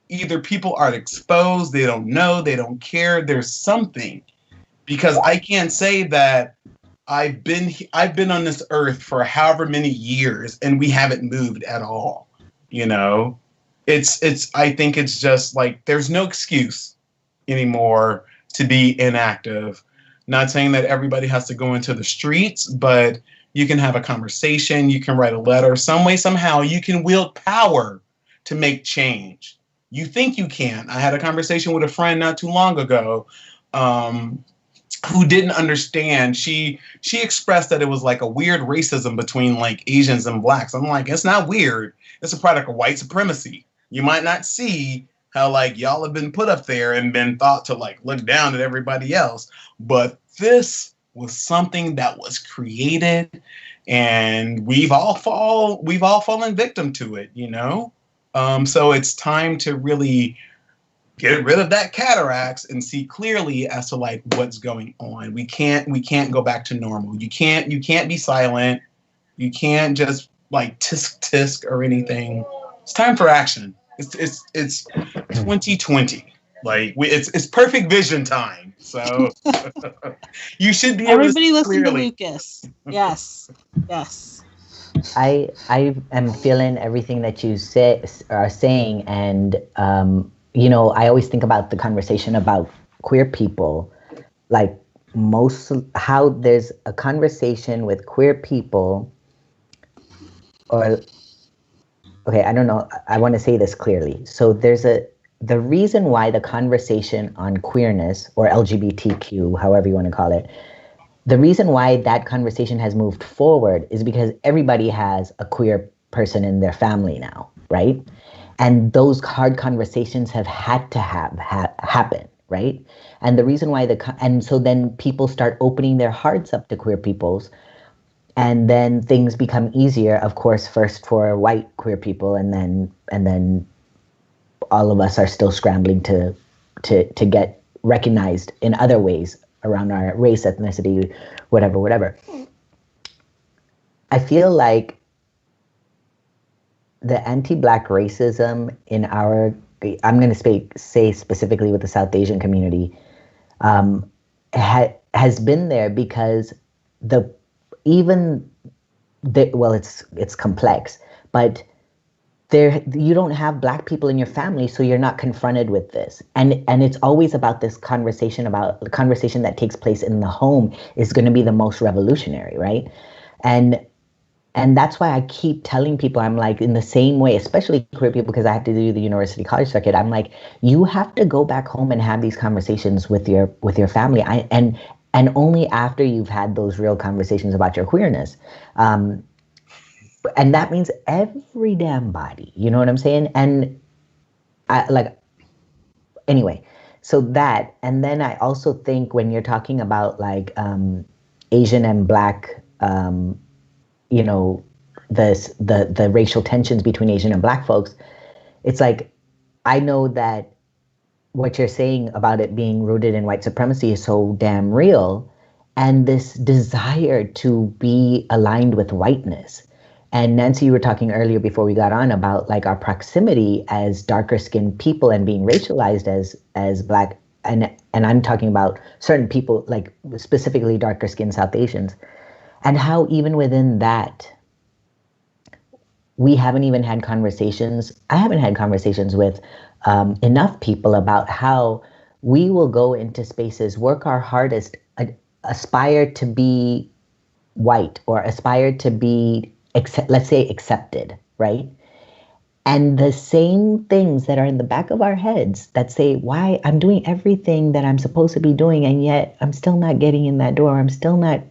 either people are exposed, they don't know, they don't care, there's something. Because I can't say that I've been on this earth for however many years and we haven't moved at all. You know, I think it's just like there's no excuse anymore to be inactive. Not saying that everybody has to go into the streets, but you can have a conversation, you can write a letter, some way, somehow you can wield power to make change. You think you can. I had a conversation with a friend not too long ago who didn't understand. She expressed that it was like a weird racism between like Asians and Blacks. I'm like, it's not weird. It's a product of white supremacy. You might not see how like y'all have been put up there and been thought to like look down at everybody else. But this was something that was created and we've all fallen victim to it, you know? So it's time to really get rid of that cataracts and see clearly as to like what's going on. We can't go back to normal. You can't be silent. You can't just like tisk or anything. It's time for action. It's 2020. Like it's perfect vision time. So you should be able everybody to listen clearly. to Lucas. Yes. I am feeling everything that you are saying, and you know, I always think about the conversation about queer people, like how there's a conversation with queer people, or okay, I don't know. I want to say this clearly. So the reason why the conversation on queerness or LGBTQ, however you want to call it, the reason why that conversation has moved forward is because everybody has a queer person in their family now, right? And those hard conversations have had to happen, right? And the reason why and so then people start opening their hearts up to queer peoples, and then things become easier, of course, first for white queer people, and then all of us are still scrambling to get recognized in other ways around our race, ethnicity, whatever. I feel like the anti-Black racism in I'm going to say specifically with the South Asian community, has been there because it's complex, but you don't have Black people in your family, so you're not confronted with this. And it's always about this conversation, about the conversation that takes place in the home is going to be the most revolutionary, right? And that's why I keep telling people, I'm like, in the same way, especially queer people, because I have to do the university college circuit, I'm like, you have to go back home and have these conversations with your family. And only after you've had those real conversations about your queerness. And that means every damn body, you know what I'm saying? And anyway, so that, and then I also think when you're talking about like Asian and Black, you know, the racial tensions between Asian and Black folks, it's like, I know that what you're saying about it being rooted in white supremacy is so damn real. And this desire to be aligned with whiteness. And Nancy, you were talking earlier before we got on about like our proximity as darker skinned people and being racialized as Black. And I'm talking about certain people, like specifically darker skinned South Asians, and how even within that, we haven't even had conversations. I haven't had conversations with enough people about how we will go into spaces, work our hardest, aspire to be white or aspire to be, let's say, accepted, right? And the same things that are in the back of our heads that say, why I'm doing everything that I'm supposed to be doing, and yet I'm still not getting in that door. I'm still not,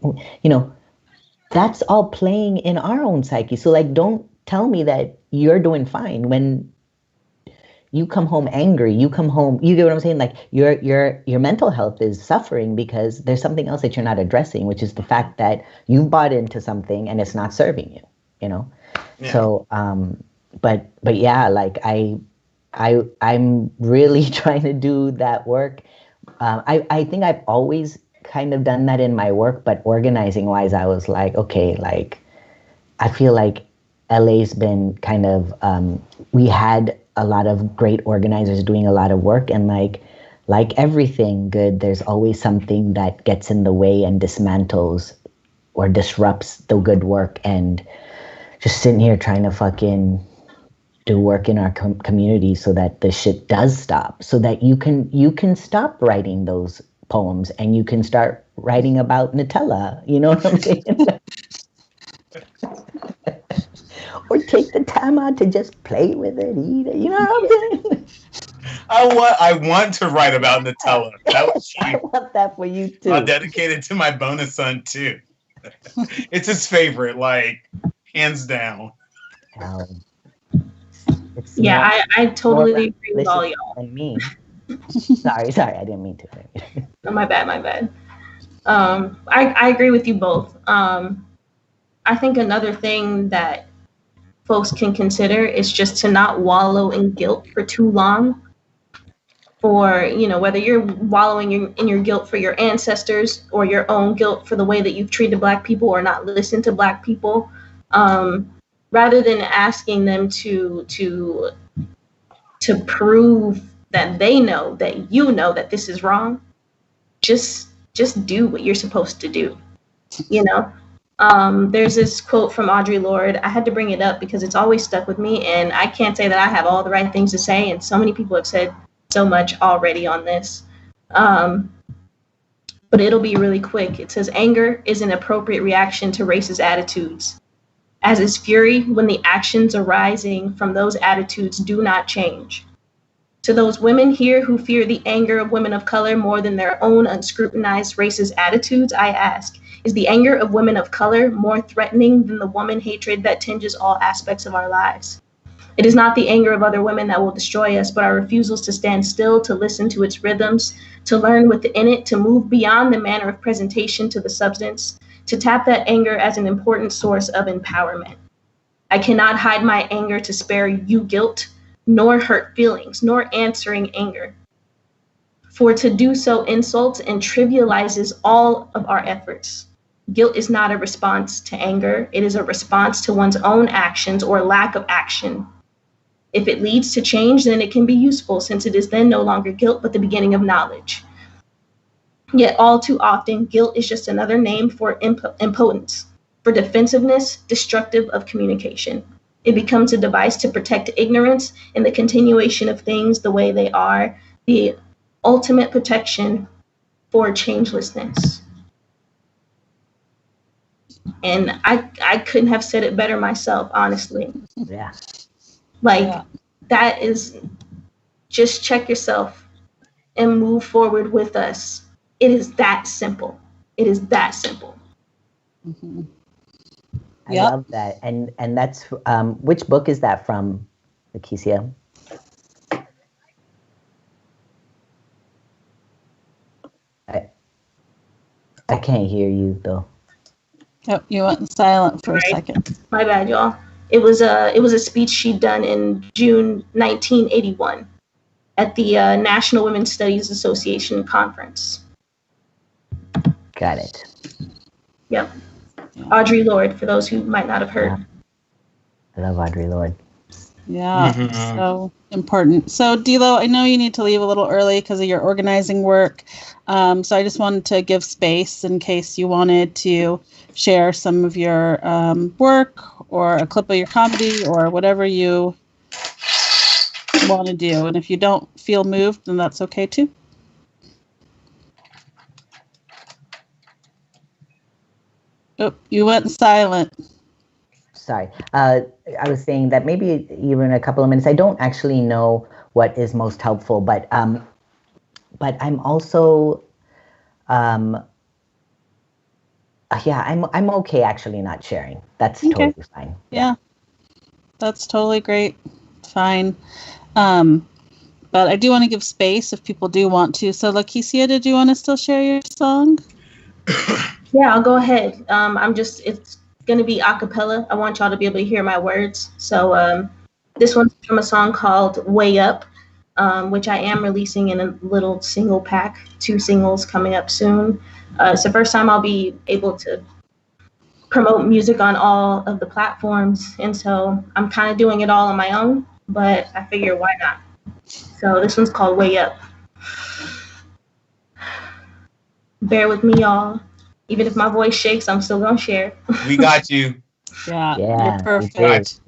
that's all playing in our own psyche. So like, don't tell me that you're doing fine when you come home angry, you come home, you get what I'm saying? Like your mental health is suffering because there's something else that you're not addressing, which is the fact that you've bought into something and it's not serving you, Yeah. So, but yeah, like I'm really trying to do that work. I think I've always kind of done that in my work, but organizing wise, I was like, okay, like, I feel like LA's been kind of, we had a lot of great organizers doing a lot of work, and like everything good, there's always something that gets in the way and dismantles or disrupts the good work. And just sitting here trying to fucking do work in our community so that the shit does stop, so that you can stop writing those poems and you can start writing about Nutella. You know what I'm saying? Or take the time out to just play with it, eat it. You know what I'm saying? I want to write about Nutella. That was I want that for you too. I'll dedicate it to my bonus son too. It's his favorite, like, hands down. Yeah, I totally agree with all y'all. And me. sorry, I didn't mean to. No, my bad. I agree with you both. I think another thing that folks can consider is just to not wallow in guilt for too long. For, whether you're wallowing in your guilt for your ancestors or your own guilt for the way that you've treated Black people or not listened to Black people, rather than asking them to prove that they know that you know that this is wrong, just do what you're supposed to do. There's this quote from Audre Lorde. I had to bring it up because it's always stuck with me, and I can't say that I have all the right things to say, and so many people have said so much already on this. But it'll be really quick. It says, anger is an appropriate reaction to racist attitudes, as is fury when the actions arising from those attitudes do not change. To those women here who fear the anger of women of color more than their own unscrutinized racist attitudes, I ask, is the anger of women of color more threatening than the woman hatred that tinges all aspects of our lives? It is not the anger of other women that will destroy us, but our refusals to stand still, to listen to its rhythms, to learn within it, to move beyond the manner of presentation to the substance, to tap that anger as an important source of empowerment. I cannot hide my anger to spare you guilt, nor hurt feelings, nor answering anger. For to do so insults and trivializes all of our efforts. Guilt is not a response to anger. It is a response to one's own actions or lack of action. If it leads to change, then it can be useful, since it is then no longer guilt, but the beginning of knowledge. Yet all too often, guilt is just another name for impotence, for defensiveness, destructive of communication. It becomes a device to protect ignorance and the continuation of things the way they are, the ultimate protection for changelessness. And I couldn't have said it better myself, honestly. Yeah. That is, just check yourself and move forward with us. It is that simple. It is that simple. Mm-hmm. I love that. And that's, which book is that from, Leticia? I can't hear you though. Oh, you went silent for a second. My bad, y'all. It was a speech she'd done in June 1981 at the National Women's Studies Association conference. Got it. Yep. Audre Lorde, for those who might not have heard. Yeah. I love Audre Lorde. Yeah, so important. So, Dilo, I know you need to leave a little early because of your organizing work. So I just wanted to give space in case you wanted to share some of your work or a clip of your comedy or whatever you want to do. And if you don't feel moved, then that's okay too. Oh, you went silent. Sorry. I was saying that maybe even a couple of minutes. I don't actually know what is most helpful, but I'm also, I'm okay actually not sharing. That's totally fine. Yeah, that's totally great. Fine. But I do want to give space if people do want to. So, Leticia, did you want to still share your song? Yeah, I'll go ahead. It's going to be a cappella. I want y'all to be able to hear my words. So this one's from a song called Way Up, which I am releasing in a little single pack, 2 singles coming up soon. It's the first time I'll be able to promote music on all of the platforms. And so I'm kind of doing it all on my own, but I figure why not? So this one's called Way Up. Bear with me, y'all. Even if my voice shakes, I'm still going to share. We got you. Yeah, you're perfect.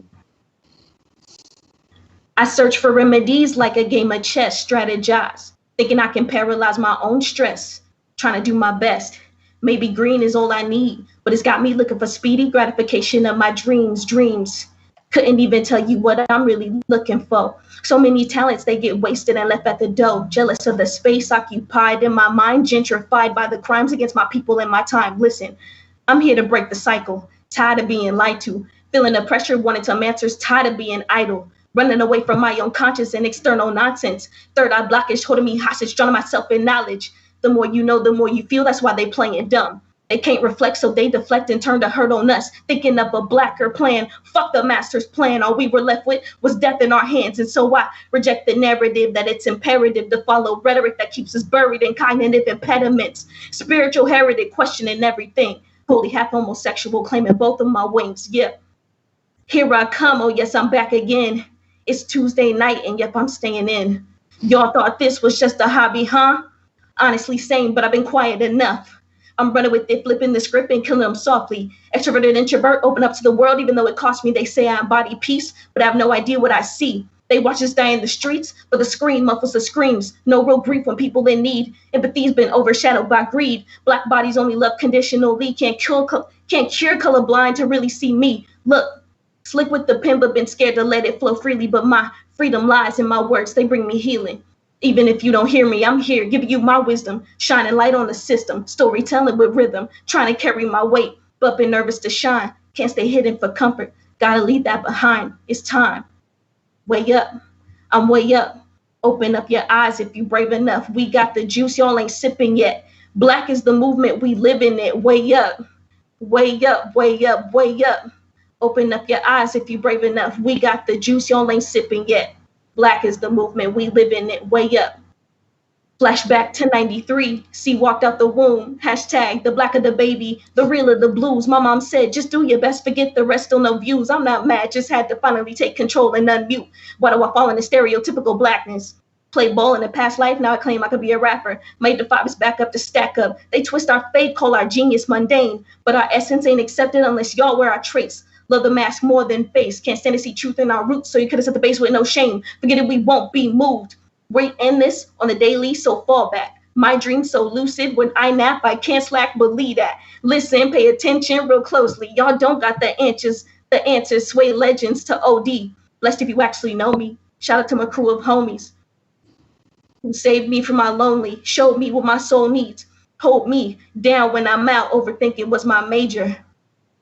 I search for remedies like a game of chess, strategize, thinking I can paralyze my own stress, trying to do my best. Maybe green is all I need, but it's got me looking for speedy gratification of my dreams. Couldn't even tell you what I'm really looking for. So many talents, they get wasted and left at the door. Jealous of the space occupied in my mind, gentrified by the crimes against my people and my time. Listen, I'm here to break the cycle. Tired of being lied to. Feeling the pressure, wanting some answers. Tired of being idle. Running away from my own conscience and external nonsense. Third eye blockage holding me hostage, drowning myself in knowledge. The more you know, the more you feel. That's why they playing dumb. They can't reflect, so they deflect and turn to hurt on us, thinking of a blacker plan. Fuck the master's plan. All we were left with was death in our hands. And so I reject the narrative that it's imperative to follow rhetoric that keeps us buried in cognitive impediments. Spiritual heretic questioning everything. Fully half homosexual, claiming both of my wings. Yep. Here I come. Oh, yes, I'm back again. It's Tuesday night, and yep, I'm staying in. Y'all thought this was just a hobby, huh? Honestly, same, but I've been quiet enough. I'm running with it, flipping the script and killing them softly. Extroverted introvert, open up to the world, even though it cost me. They say I embody peace, but I have no idea what I see. They watch us die in the streets, but the screen muffles the screams. No real grief when people in need. Empathy's been overshadowed by greed. Black bodies only love conditionally. Can't cure colorblind to really see me. Look, slick with the pen, but been scared to let it flow freely. But my freedom lies in my words. They bring me healing. Even if you don't hear me, I'm here giving you my wisdom, shining light on the system, storytelling with rhythm, trying to carry my weight, but been nervous to shine. Can't stay hidden for comfort. Gotta leave that behind. It's time. Way up. I'm way up. Open up your eyes if you brave enough. We got the juice, y'all ain't sipping yet. Black is the movement, we live in it. Way up. Way up, way up, way up. Open up your eyes if you brave enough. We got the juice, y'all ain't sipping yet. Black is the movement, we live in it. Way up. Flashback to 93. C walked out the womb. Hashtag the black of the baby, the real of the blues. My mom said, just do your best, forget the rest, still no views. I'm not mad, just had to finally take control and unmute. Why do I fall into stereotypical blackness? Played ball in a past life, now I claim I could be a rapper. Made the fibers back up to stack up. They twist our fate, call our genius mundane. But our essence ain't accepted unless y'all wear our traits. Love the mask more than face. Can't stand to see truth in our roots, so you could have set the base with no shame. Forget it, we won't be moved. Wait, end this on the daily, so fall back. My dreams so lucid, when I nap, I can't slack, believe that. Listen, pay attention real closely. Y'all don't got the answers sway legends to OD. Blessed if you actually know me. Shout out to my crew of homies who saved me from my lonely, showed me what my soul needs, hold me down when I'm out, overthinking was my major.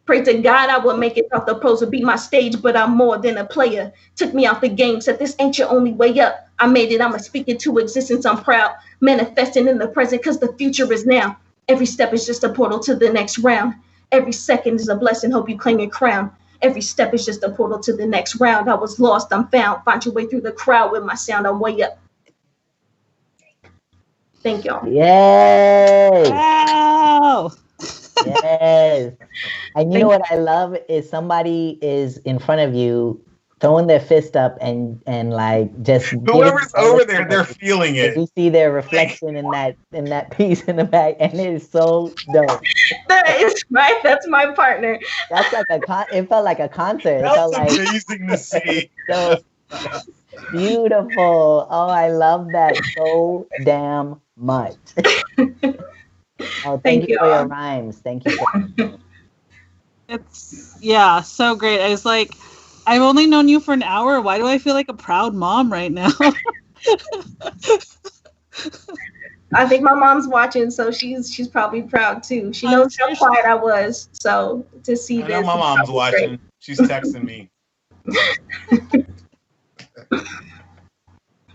Pray to God I will make it out the pros to be my stage, but I'm more than a player. Took me out the game, said this ain't your only way up. I made it, I'ma speak it to existence, I'm proud. Manifesting in the present, cause the future is now. Every step is just a portal to the next round. Every second is a blessing, hope you claim your crown. Every step is just a portal to the next round. I was lost, I'm found. Find your way through the crowd with my sound, I'm way up. Thank y'all. Yay! Wow. Yes. And you know what I love is somebody is in front of you throwing their fist up and like just whoever's over there, they're feeling it. You see their reflection in that piece in the back, and it is so dope. That is right. That's my partner. That's like it felt like a concert. That was amazing to see. So beautiful. Oh, I love that so damn much. Oh, thank you for your rhymes. Thank you. It's so great. I was like, I've only known you for an hour. Why do I feel like a proud mom right now? I think my mom's watching, so she's probably proud too. She knows how quiet I was, so to see this. I know my mom's watching. Great. She's texting me.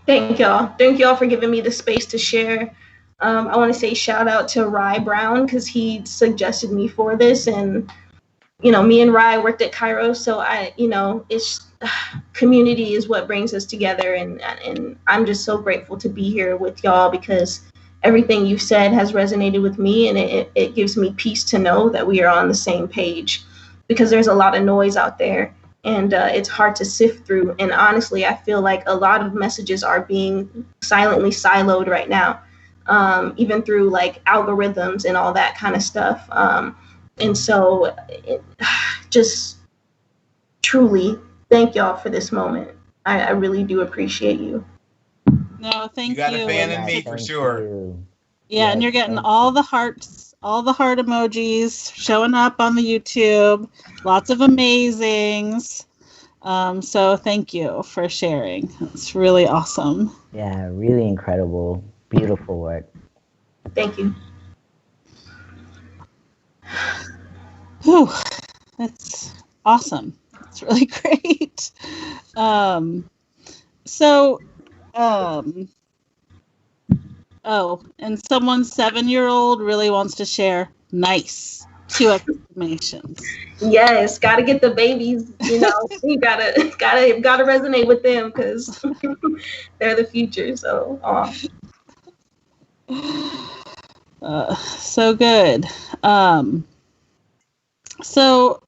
Thank y'all. Thank y'all for giving me the space to share. I want to say shout out to Rye Brown because he suggested me for this, and me and Rye worked at Kairos, so it's community is what brings us together, and I'm just so grateful to be here with y'all because everything you've said has resonated with me, and it gives me peace to know that we are on the same page because there's a lot of noise out there, and it's hard to sift through. And honestly, I feel like a lot of messages are being silently siloed right now. Even through like algorithms and all that kind of stuff. And so just truly thank y'all for this moment. I really do appreciate you. No, thank you. You got a fan in me for sure. Yeah, and you're getting all the hearts, all the heart emojis showing up on the YouTube. Lots of amazings. So thank you for sharing. It's really awesome. Yeah, really incredible. Beautiful work. Thank you. Whew, that's awesome. It's really great. And someone's 7-year-old really wants to share nice. 2 exclamations. Yes, gotta get the babies, you gotta resonate with them because they're the future. So so good. So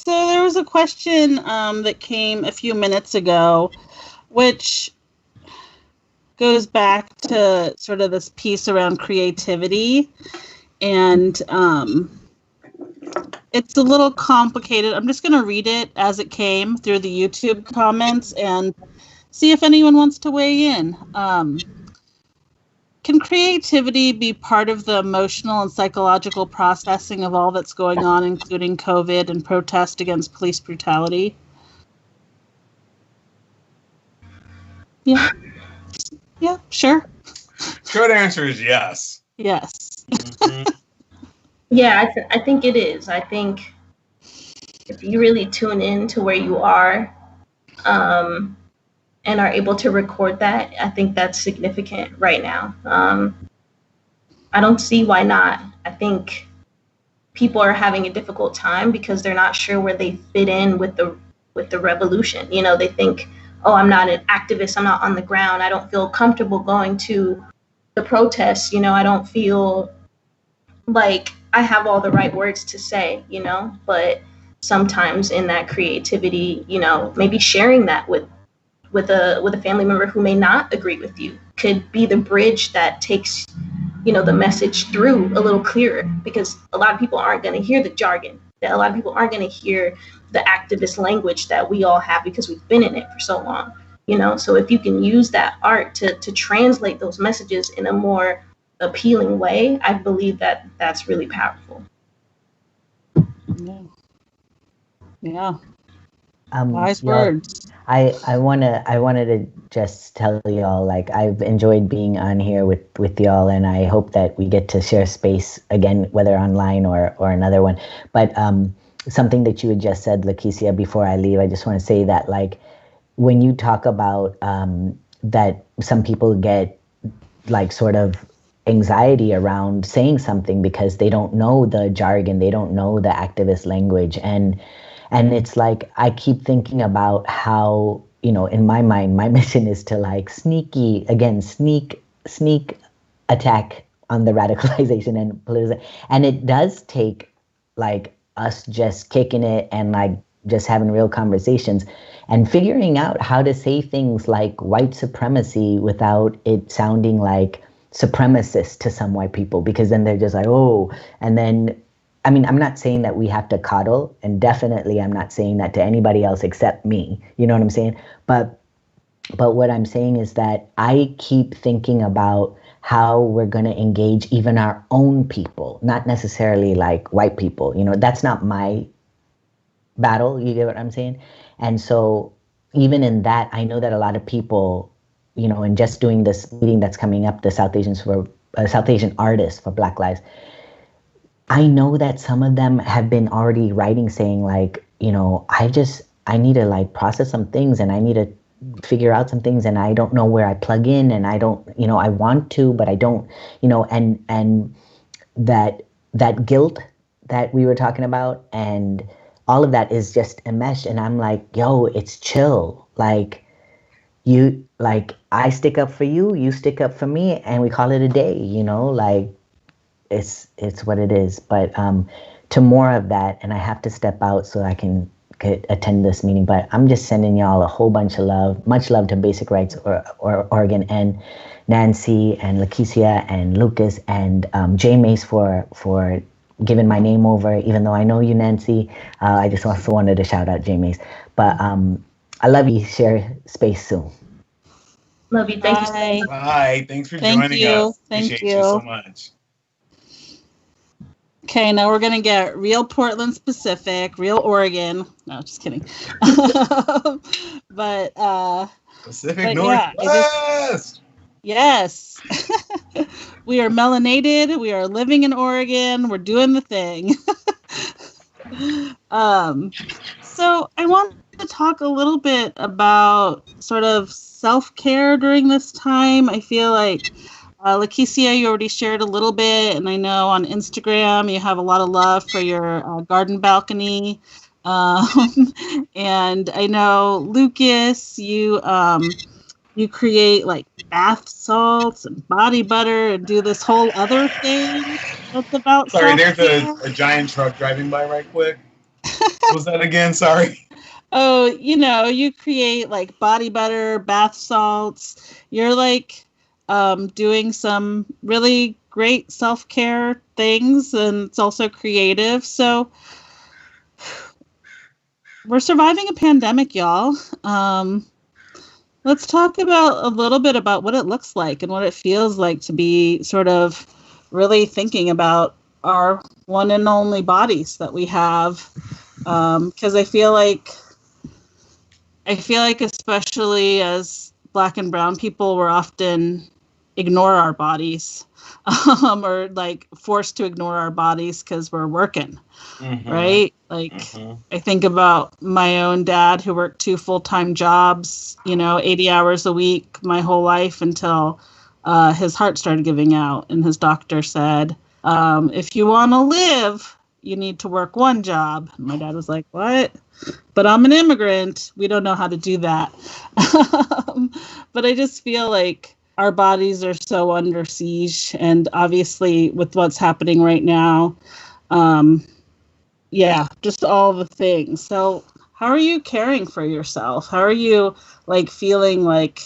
there was a question that came a few minutes ago, which goes back to sort of this piece around creativity, and it's a little complicated. I'm just going to read it as it came through the YouTube comments and see if anyone wants to weigh in. Can creativity be part of the emotional and psychological processing of all that's going on, including COVID and protest against police brutality? Yeah. Yeah, sure. Short answer is yes. Yes. Mm-hmm. Yeah, I think it is. I think if you really tune in to where you are and are able to record that, I think that's significant right now. I don't see why not. I think people are having a difficult time because they're not sure where they fit in with the revolution. They think, oh, I'm not an activist. I'm not on the ground. I don't feel comfortable going to the protests. I don't feel like I have all the right words to say, but sometimes in that creativity, maybe sharing that with a family member who may not agree with you could be the bridge that takes, the message through a little clearer, because a lot of people aren't going to hear the jargon. A lot of people aren't going to hear the activist language that we all have because we've been in it for so long, so if you can use that art to translate those messages in a more appealing way, I believe that that's really powerful. Yeah. Wise words. I wanted to just tell y'all, like, I've enjoyed being on here with y'all, and I hope that we get to share space again, whether online or another one. But something that you had just said, Leticia, before I leave. I just want to say that, like, when you talk about that some people get like sort of anxiety around saying something because they don't know the jargon, they don't know the activist language. And it's like, I keep thinking about how, in my mind, my mission is to like sneak attack on the radicalization and politicization. And it does take like us just kicking it and like just having real conversations and figuring out how to say things like white supremacy without it sounding like supremacist to some white people, because then they're just like, oh. And then, I mean, I'm not saying that we have to coddle, and definitely I'm not saying that to anybody else except me. You know what I'm saying? But what I'm saying is that I keep thinking about how we're going to engage even our own people, not necessarily like white people. That's not my battle. You get what I'm saying? And so even in that, I know that a lot of people, and just doing this meeting that's coming up, the South Asian artists for Black Lives, I know that some of them have been already writing saying like, I need to like process some things, and I need to figure out some things, and I don't know where I plug in, and I don't, I want to, but I don't, and that guilt that we were talking about, and all of that is just enmeshed. And I'm like, yo, it's chill. Like, I stick up for you, you stick up for me, and we call it a day, like it's what it is. But to more of that, and I have to step out so I can attend this meeting, but I'm just sending y'all a whole bunch of love, much love to Basic Rights or Oregon, and Nancy and Leticia and Lucas and J Mace for giving my name over, even though I know you, Nancy. I just also wanted to shout out J Mace. But I love you. Share space soon. Love you. Thank you. Bye. Thanks for joining us. Appreciate you so much. Okay, now we're going to get real Portland specific, real Oregon. No, just kidding. But Pacific Northwest. Yes. We are melanated. We are living in Oregon. We're doing the thing. So I want to talk a little bit about sort of self-care during this time. I feel like Leticia, you already shared a little bit, and I know on Instagram you have a lot of love for your garden balcony. And I know, Lucas, you create like bath salts and body butter and do this whole other thing that's about Sorry, self-care. there's a giant truck driving by right quick. What was that again? Sorry. Oh, you create like body butter, bath salts. You're like doing some really great self-care things, and it's also creative. So we're surviving a pandemic, y'all. Let's talk about a little bit about what it looks like and what it feels like to be sort of really thinking about our one and only bodies that we have. Because I feel like especially as Black and brown people, we're often ignore our bodies, or like forced to ignore our bodies because we're working, right? Like, I think about my own dad who worked 2 full-time jobs, 80 hours a week my whole life until his heart started giving out, and his doctor said, if you want to live, you need to work 1 job. And my dad was like, what? But I'm an immigrant. We don't know how to do that. But I just feel like our bodies are so under siege, and obviously with what's happening right now, just all the things. So how are you caring for yourself? How are you like feeling like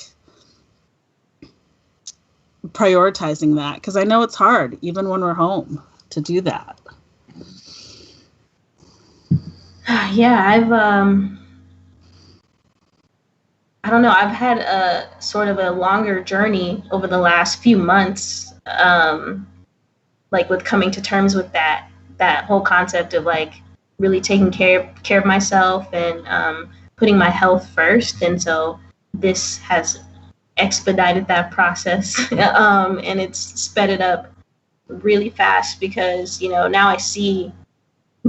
prioritizing that? Because I know it's hard, even when we're home, to do that. Yeah, I don't know. I've had a sort of a longer journey over the last few months, like with coming to terms with that whole concept of like really taking care of myself and putting my health first. And so this has expedited that process, and it's sped it up really fast because now I see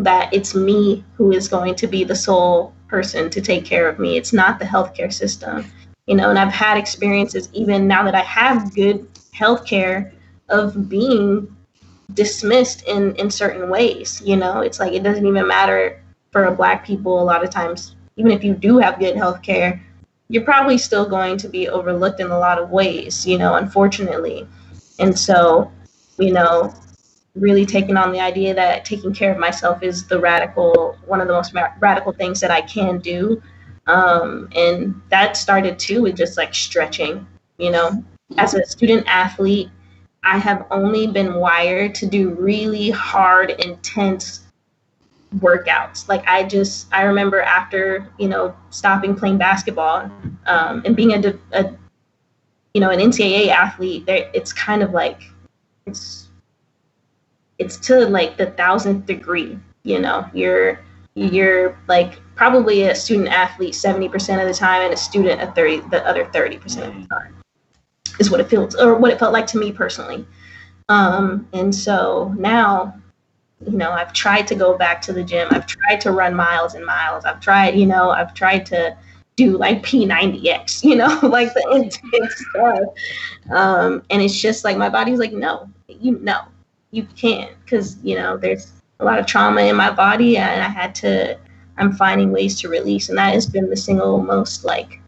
that it's me who is going to be the sole person to take care of me. It's not the healthcare system, and I've had experiences even now that I have good healthcare of being dismissed in certain ways. It's like it doesn't even matter for Black people. A lot of times, even if you do have good healthcare, you're probably still going to be overlooked in a lot of ways, unfortunately. And so, really taking on the idea that taking care of myself is one of the most radical things that I can do. And that started too with just like stretching. As a student athlete, I have only been wired to do really hard, intense workouts. Like I remember after, stopping playing basketball, and being an NCAA athlete, it's kind of like, it's to like the 1000th degree, you're like probably a student athlete 70% of the time and a student the other 30% of the time is what it feels, or what it felt like to me personally. And so now, I've tried to go back to the gym. I've tried to run miles and miles. I've tried to do like P90X, like the intense stuff. And it's just like, my body's like, no, you can't, because, there's a lot of trauma in my body, and I'm finding ways to release. And that has been the single most like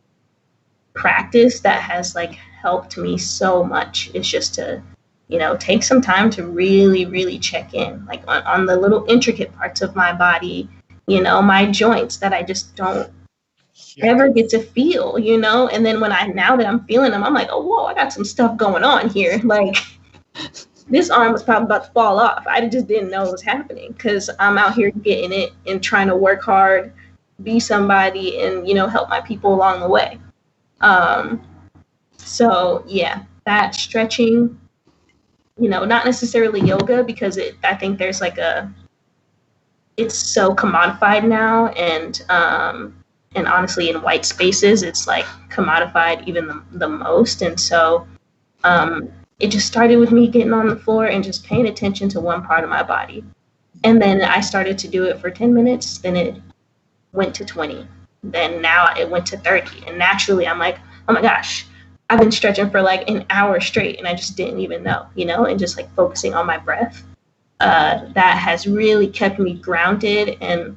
practice that has like helped me so much, is just to, take some time to really, really check in, like on the little intricate parts of my body, my joints that I just don't ever get to feel, and then now that I'm feeling them, I'm like, oh, whoa, I got some stuff going on here. Like, this arm was probably about to fall off. I just didn't know it was happening, because I'm out here getting it and trying to work hard, be somebody, and, help my people along the way. So yeah, that stretching, not necessarily yoga, because I think there's like it's so commodified now, and honestly in white spaces, it's like commodified even the most. And so, it just started with me getting on the floor and just paying attention to one part of my body. And then I started to do it for 10 minutes, then it went to 20. Then now it went to 30. And naturally I'm like, oh my gosh, I've been stretching for like an hour straight and I just didn't even know, and just like focusing on my breath. That has really kept me grounded and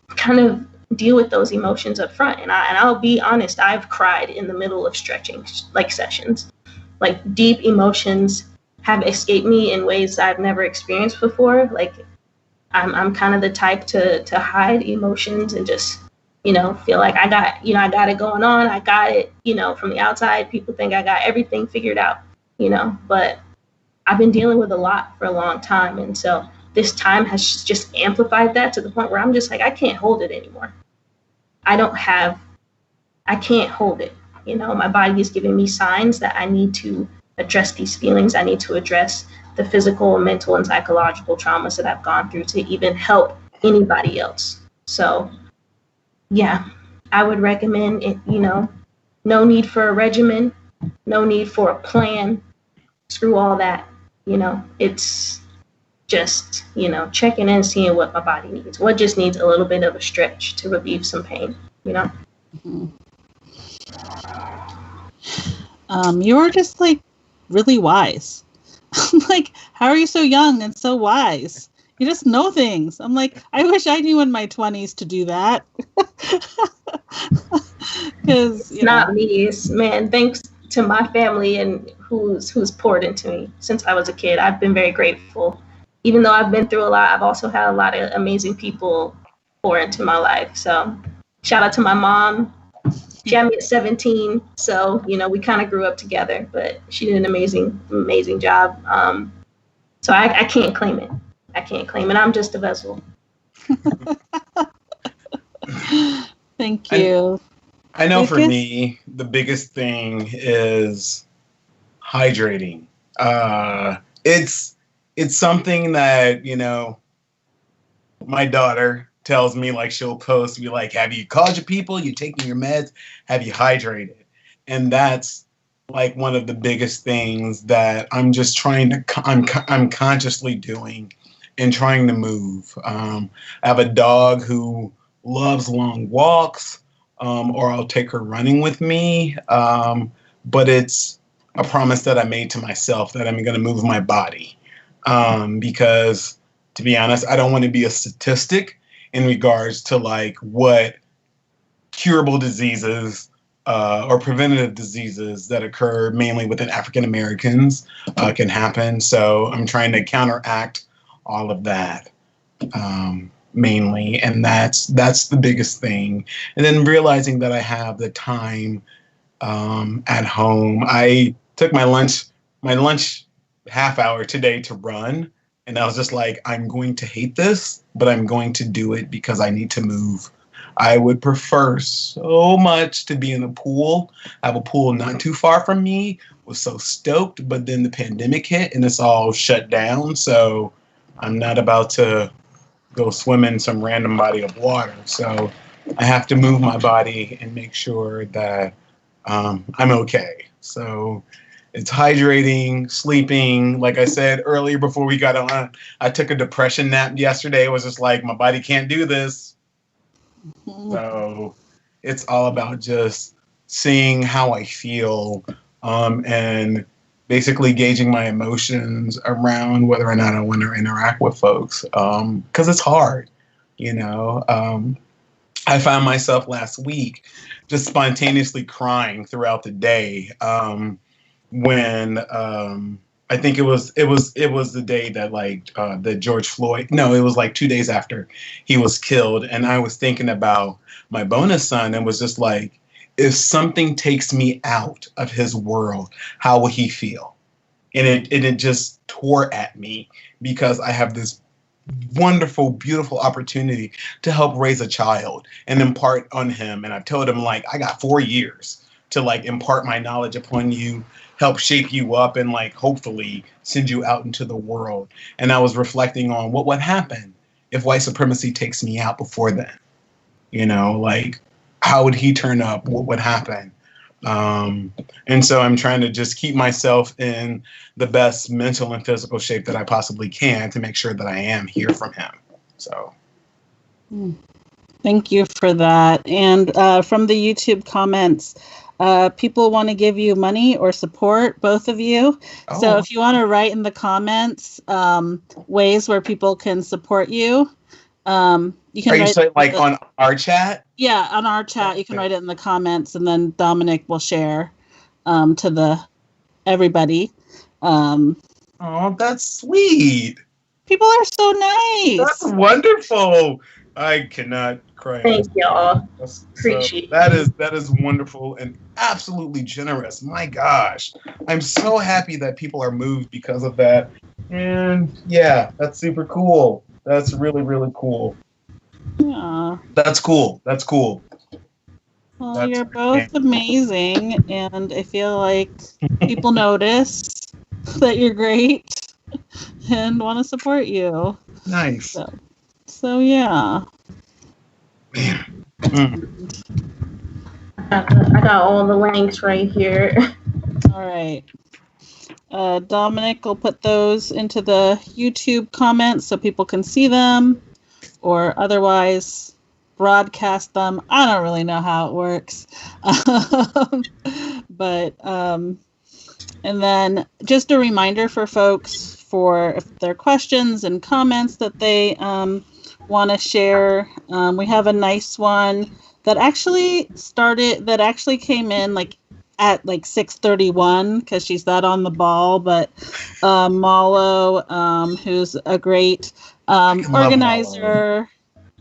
kind of deal with those emotions up front. And I'll be honest, I've cried in the middle of stretching like sessions. Like, deep emotions have escaped me in ways I've never experienced before. Like, I'm kind of the type to hide emotions and just, feel like I got it going on. I got it, from the outside. People think I got everything figured out, but I've been dealing with a lot for a long time. And so this time has just amplified that to the point where I'm just like, I can't hold it anymore. I can't hold it. My body is giving me signs that I need to address these feelings. I need to address the physical, mental, and psychological traumas that I've gone through to even help anybody else. So, yeah, I would recommend it, no need for a regimen, no need for a plan. Screw all that. It's just, checking in, seeing what my body needs. What just needs a little bit of a stretch to relieve some pain, Mm-hmm. You're just like really wise. I'm like, how are you so young and so wise? You just know things. I'm like, I wish I knew in my 20s to do that. Because not me. It's, man, thanks to my family and who's poured into me since I was a kid. I've been very grateful. Even though I've been through a lot, I've also had a lot of amazing people pour into my life. So shout out to my mom. She had me at 17, so we kind of grew up together, but she did an amazing job. So I can't claim it. I'm just a vessel. Thank you. I know for me, the biggest thing is hydrating. It's something that, my daughter tells me, like, she'll post, be like, have you called your people? You taking your meds? Have you hydrated? And that's like one of the biggest things that I'm just trying to, I'm consciously doing. and trying to move. I have a dog who loves long walks, or I'll take her running with me. But it's a promise that I made to myself that I'm going to move my body. Because, to be honest, I don't want to be a statistic in regards to like what curable diseases or preventative diseases that occur mainly within African Americans can happen. So I'm trying to counteract all of that mainly, and that's the biggest thing. And then realizing that I have the time at home. I took my lunch half hour today to run, and I was just like, I'm going to hate this, but I'm going to do it because I need to move. I would prefer so much to be in a pool. I have a pool not too far from me. Was so stoked, but then the pandemic hit and it's all shut down. So I'm not about to go swim in some random body of water. So I have to move my body and make sure that I'm okay. So it's hydrating, sleeping. Like I said earlier before we got on, I took a depression nap yesterday. It was just like, my body can't do this. So it's all about just seeing how I feel and basically gauging my emotions around whether or not I want to interact with folks, because it's hard, you know. I found myself last week just spontaneously crying throughout the day when I think it was the day that that George Floyd. No, it was like 2 days after he was killed, and I was thinking about my bonus son and was just like, if something takes me out of his world, how will he feel? And it just tore at me because I have this wonderful, beautiful opportunity to help raise a child and impart on him. And I told him, like, I got 4 years to like impart my knowledge upon you, help shape you up, and like hopefully send you out into the world. And I was reflecting on what would happen if white supremacy takes me out before then. You know, like, how would he turn up? What would happen? And so I'm trying to just keep myself in the best mental and physical shape that I possibly can to make sure that I am here from him. So. Thank you for that. And from the YouTube comments, people want to give you money or support, both of you. Oh. So if you want to write in the comments ways where people can support you, you can. Are you saying like on our chat? Yeah, on our chat, you can write it in the comments, and then Dominic will share to everybody. Oh, that's sweet. People are so nice. That's wonderful. I cannot cry. Thank y'all. Appreciate that is wonderful and absolutely generous. My gosh, I'm so happy that people are moved because of that. And yeah, that's super cool. That's really, really cool. Yeah. That's cool. That's cool. Well, you're both amazing, and I feel like people notice that you're great and want to support you. Nice. So yeah. Man. I got all the links right here. All right. Dominic will put those into the YouTube comments so people can see them, or otherwise broadcast them. I don't really know how it works. But and then just a reminder for folks, for if there are questions and comments that they want to share. We have a nice one that actually came in at 6:31 because she's that on the ball. But Malo, who's a great organizer,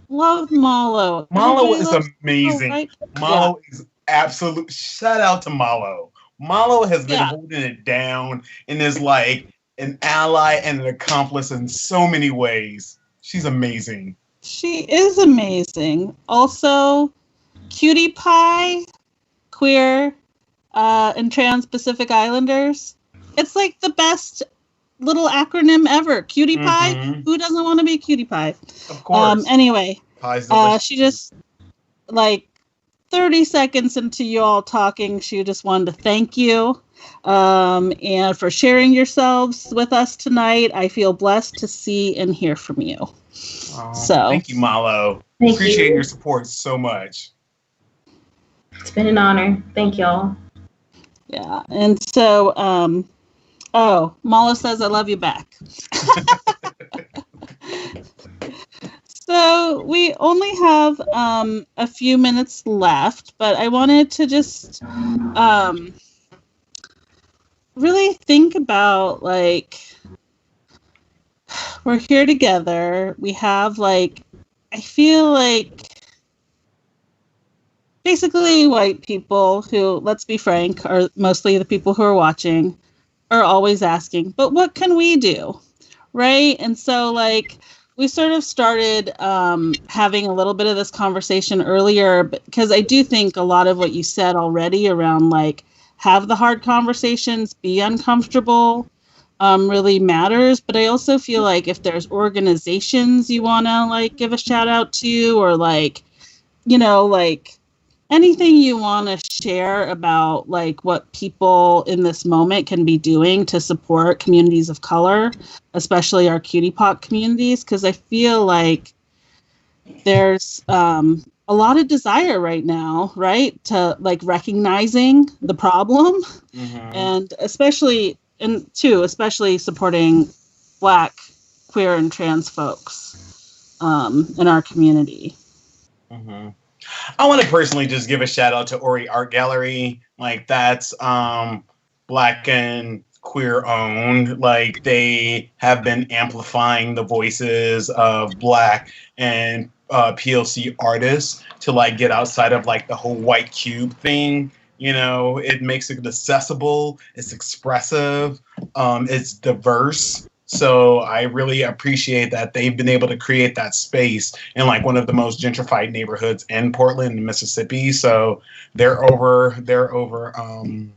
love Malo. Malo is amazing. Right? Malo is absolute. Shout out to Malo. Malo has been holding it down and is like an ally and an accomplice in so many ways. She's amazing. She is amazing. Also, Cutie Pie, queer and trans Pacific Islanders. It's like the best little acronym ever. Cutie Pie. Who doesn't want to be Cutie Pie? Of course. Anyway, she just 30 seconds into you all talking, she just wanted to thank you and for sharing yourselves with us tonight. I feel blessed to see and hear from you. Thank you, Malo. Appreciate your support so much. It's been an honor. Thank y'all. Yeah, and so, Malo says I love you back. So we only have a few minutes left, but I wanted to just really think about, like, we're here together. We have, like, I feel like basically white people who, let's be frank, are mostly the people who are watching, are always asking, but what can we do? Right? And so, like, we sort of started having a little bit of this conversation earlier because I do think a lot of what you said already around, like, have the hard conversations, be uncomfortable, really matters. But I also feel like if there's organizations you want to, like, give a shout out to, or, like, you know, like, anything you want to share about, like, what people in this moment can be doing to support communities of color, especially our QTPOC communities, because I feel like there's a lot of desire right now, right, to, like, recognizing the problem, and especially supporting Black, queer, and trans folks in our community. I want to personally just give a shout out to Ori Art Gallery. Like, that's Black and queer owned. Like, they have been amplifying the voices of Black and POC artists to, like, get outside of, like, the whole white cube thing. You know, it makes it accessible, it's expressive, it's diverse. So I really appreciate that they've been able to create that space in, like, one of the most gentrified neighborhoods in Portland, Mississippi. So they're over on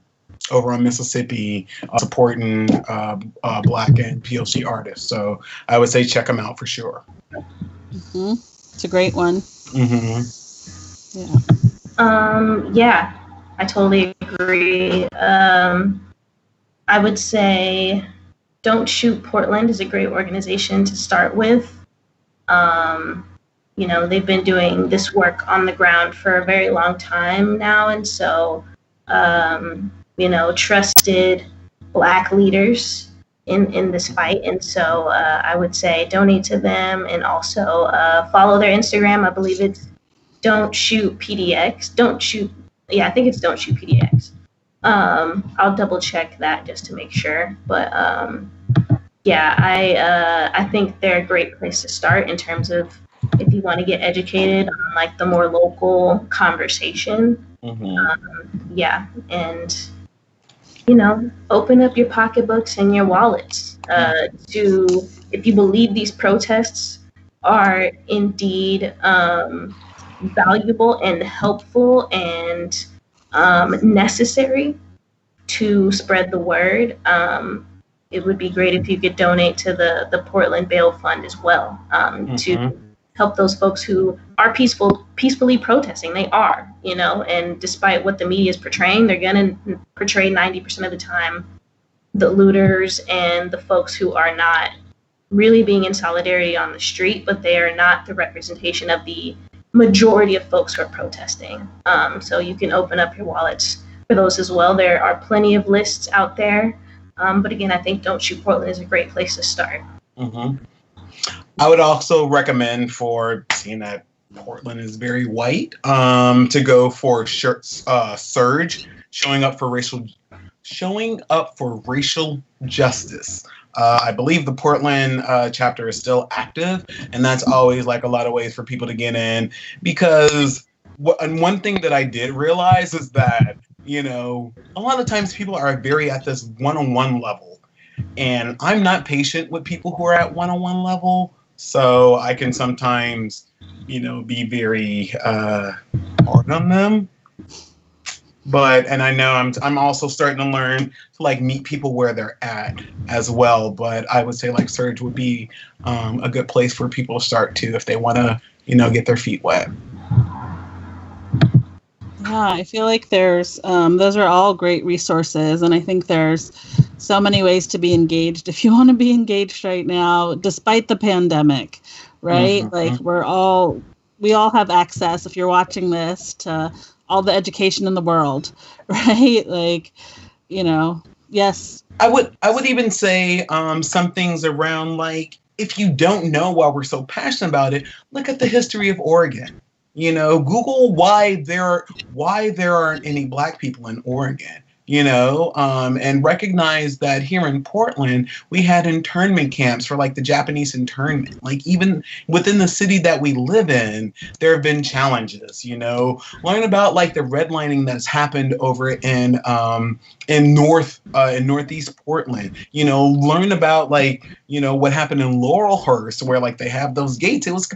Mississippi supporting Black and POC artists. So I would say check them out for sure. It's a great one. Yeah, I totally agree. I would say Don't Shoot Portland is a great organization to start with. You know, they've been doing this work on the ground for a very long time now. And so, you know, trusted Black leaders in this fight. And so I would say donate to them, and also follow their Instagram. I believe it's Don't Shoot PDX. I think it's Don't Shoot PDX. I'll double check that just to make sure. But yeah, I think they're a great place to start in terms of if you want to get educated on, like, the more local conversation. Yeah, and, you know, open up your pocketbooks and your wallets if you believe these protests are indeed valuable and helpful and necessary to spread the word. It would be great if you could donate to the Portland Bail Fund as well, to help those folks who are peacefully protesting. They are, you know, and despite what the media is portraying, they're going to portray 90% of the time the looters and the folks who are not really being in solidarity on the street, but they are not the representation of the majority of folks who are protesting. So you can open up your wallets for those as well. There are plenty of lists out there. But again, I think Don't Shoot Portland is a great place to start. I would also recommend, for seeing that Portland is very white, to go for Surge, showing up for racial justice. I believe the Portland chapter is still active, and that's always, like, a lot of ways for people to get in, because one thing that I did realize is that, you know, a lot of times people are very at this one-on-one level, and I'm not patient with people who are at one-on-one level, so I can sometimes, you know, be very hard on them. And I know I'm also starting to learn to, like, meet people where they're at as well. But I would say, like, Surge would be a good place for people to start to if they want to, you know, get their feet wet. Yeah, I feel like there's those are all great resources, and I think there's so many ways to be engaged if you want to be engaged right now, despite the pandemic, right? Mm-hmm. Like we all have access, if you're watching this, to all the education in the world, right? Like, yes. I would even say some things around, like, if you don't know why we're so passionate about it, look at the history of Oregon. Google why there aren't any Black people in Oregon. And recognize that here in Portland, we had internment camps for like the Japanese internment. Like, even within the city that we live in, there have been challenges. Learn about like the redlining that's happened over in Northeast Portland. Learn about like what happened in Laurelhurst, where like they have those gates. It was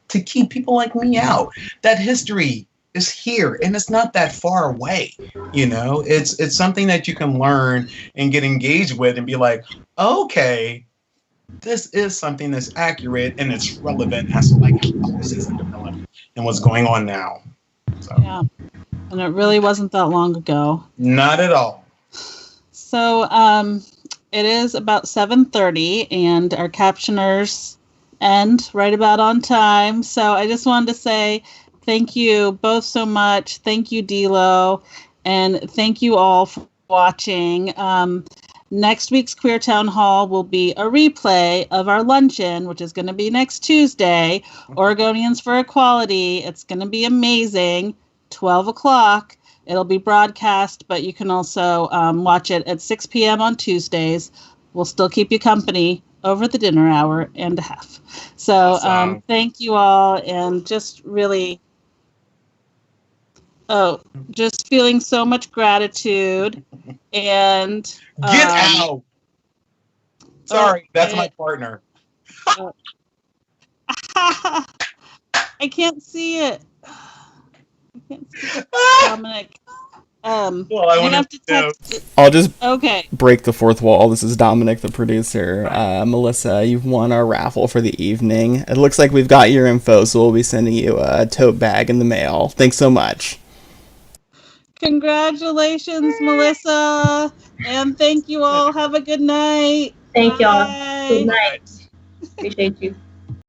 to keep people like me out. That history is here, and it's not that far away. It's something that you can learn and get engaged with and be like, okay, this is something that's accurate and it's relevant as to like how policies are developed and what's going on now. So. Yeah, and it really wasn't that long ago. Not at all. So it is about 7:30, and our captioners end right about on time. So I just wanted to say thank you both so much. Thank you, Dilo, and thank you all for watching. Next week's Queer Town Hall will be a replay of our luncheon, which is going to be next Tuesday, Oregonians for Equality. It's going to be amazing. 12 o'clock. It'll be broadcast, but you can also watch it at 6 p.m. on Tuesdays. We'll still keep you company over the dinner hour and a half. So thank you all, and just really, just feeling so much gratitude. And get out. Sorry, that's my partner. I can't see it. I can't see it. Dominic. Well, I have to text it. I'll just Okay. break the fourth wall. This is Dominic, the producer. Melissa, you've won our raffle for the evening. It looks like we've got your info, so we'll be sending you a tote bag in the mail. Thanks so much. Congratulations, Melissa. And thank you all. Have a good night. Thank y'all. Bye. Good night. Appreciate you.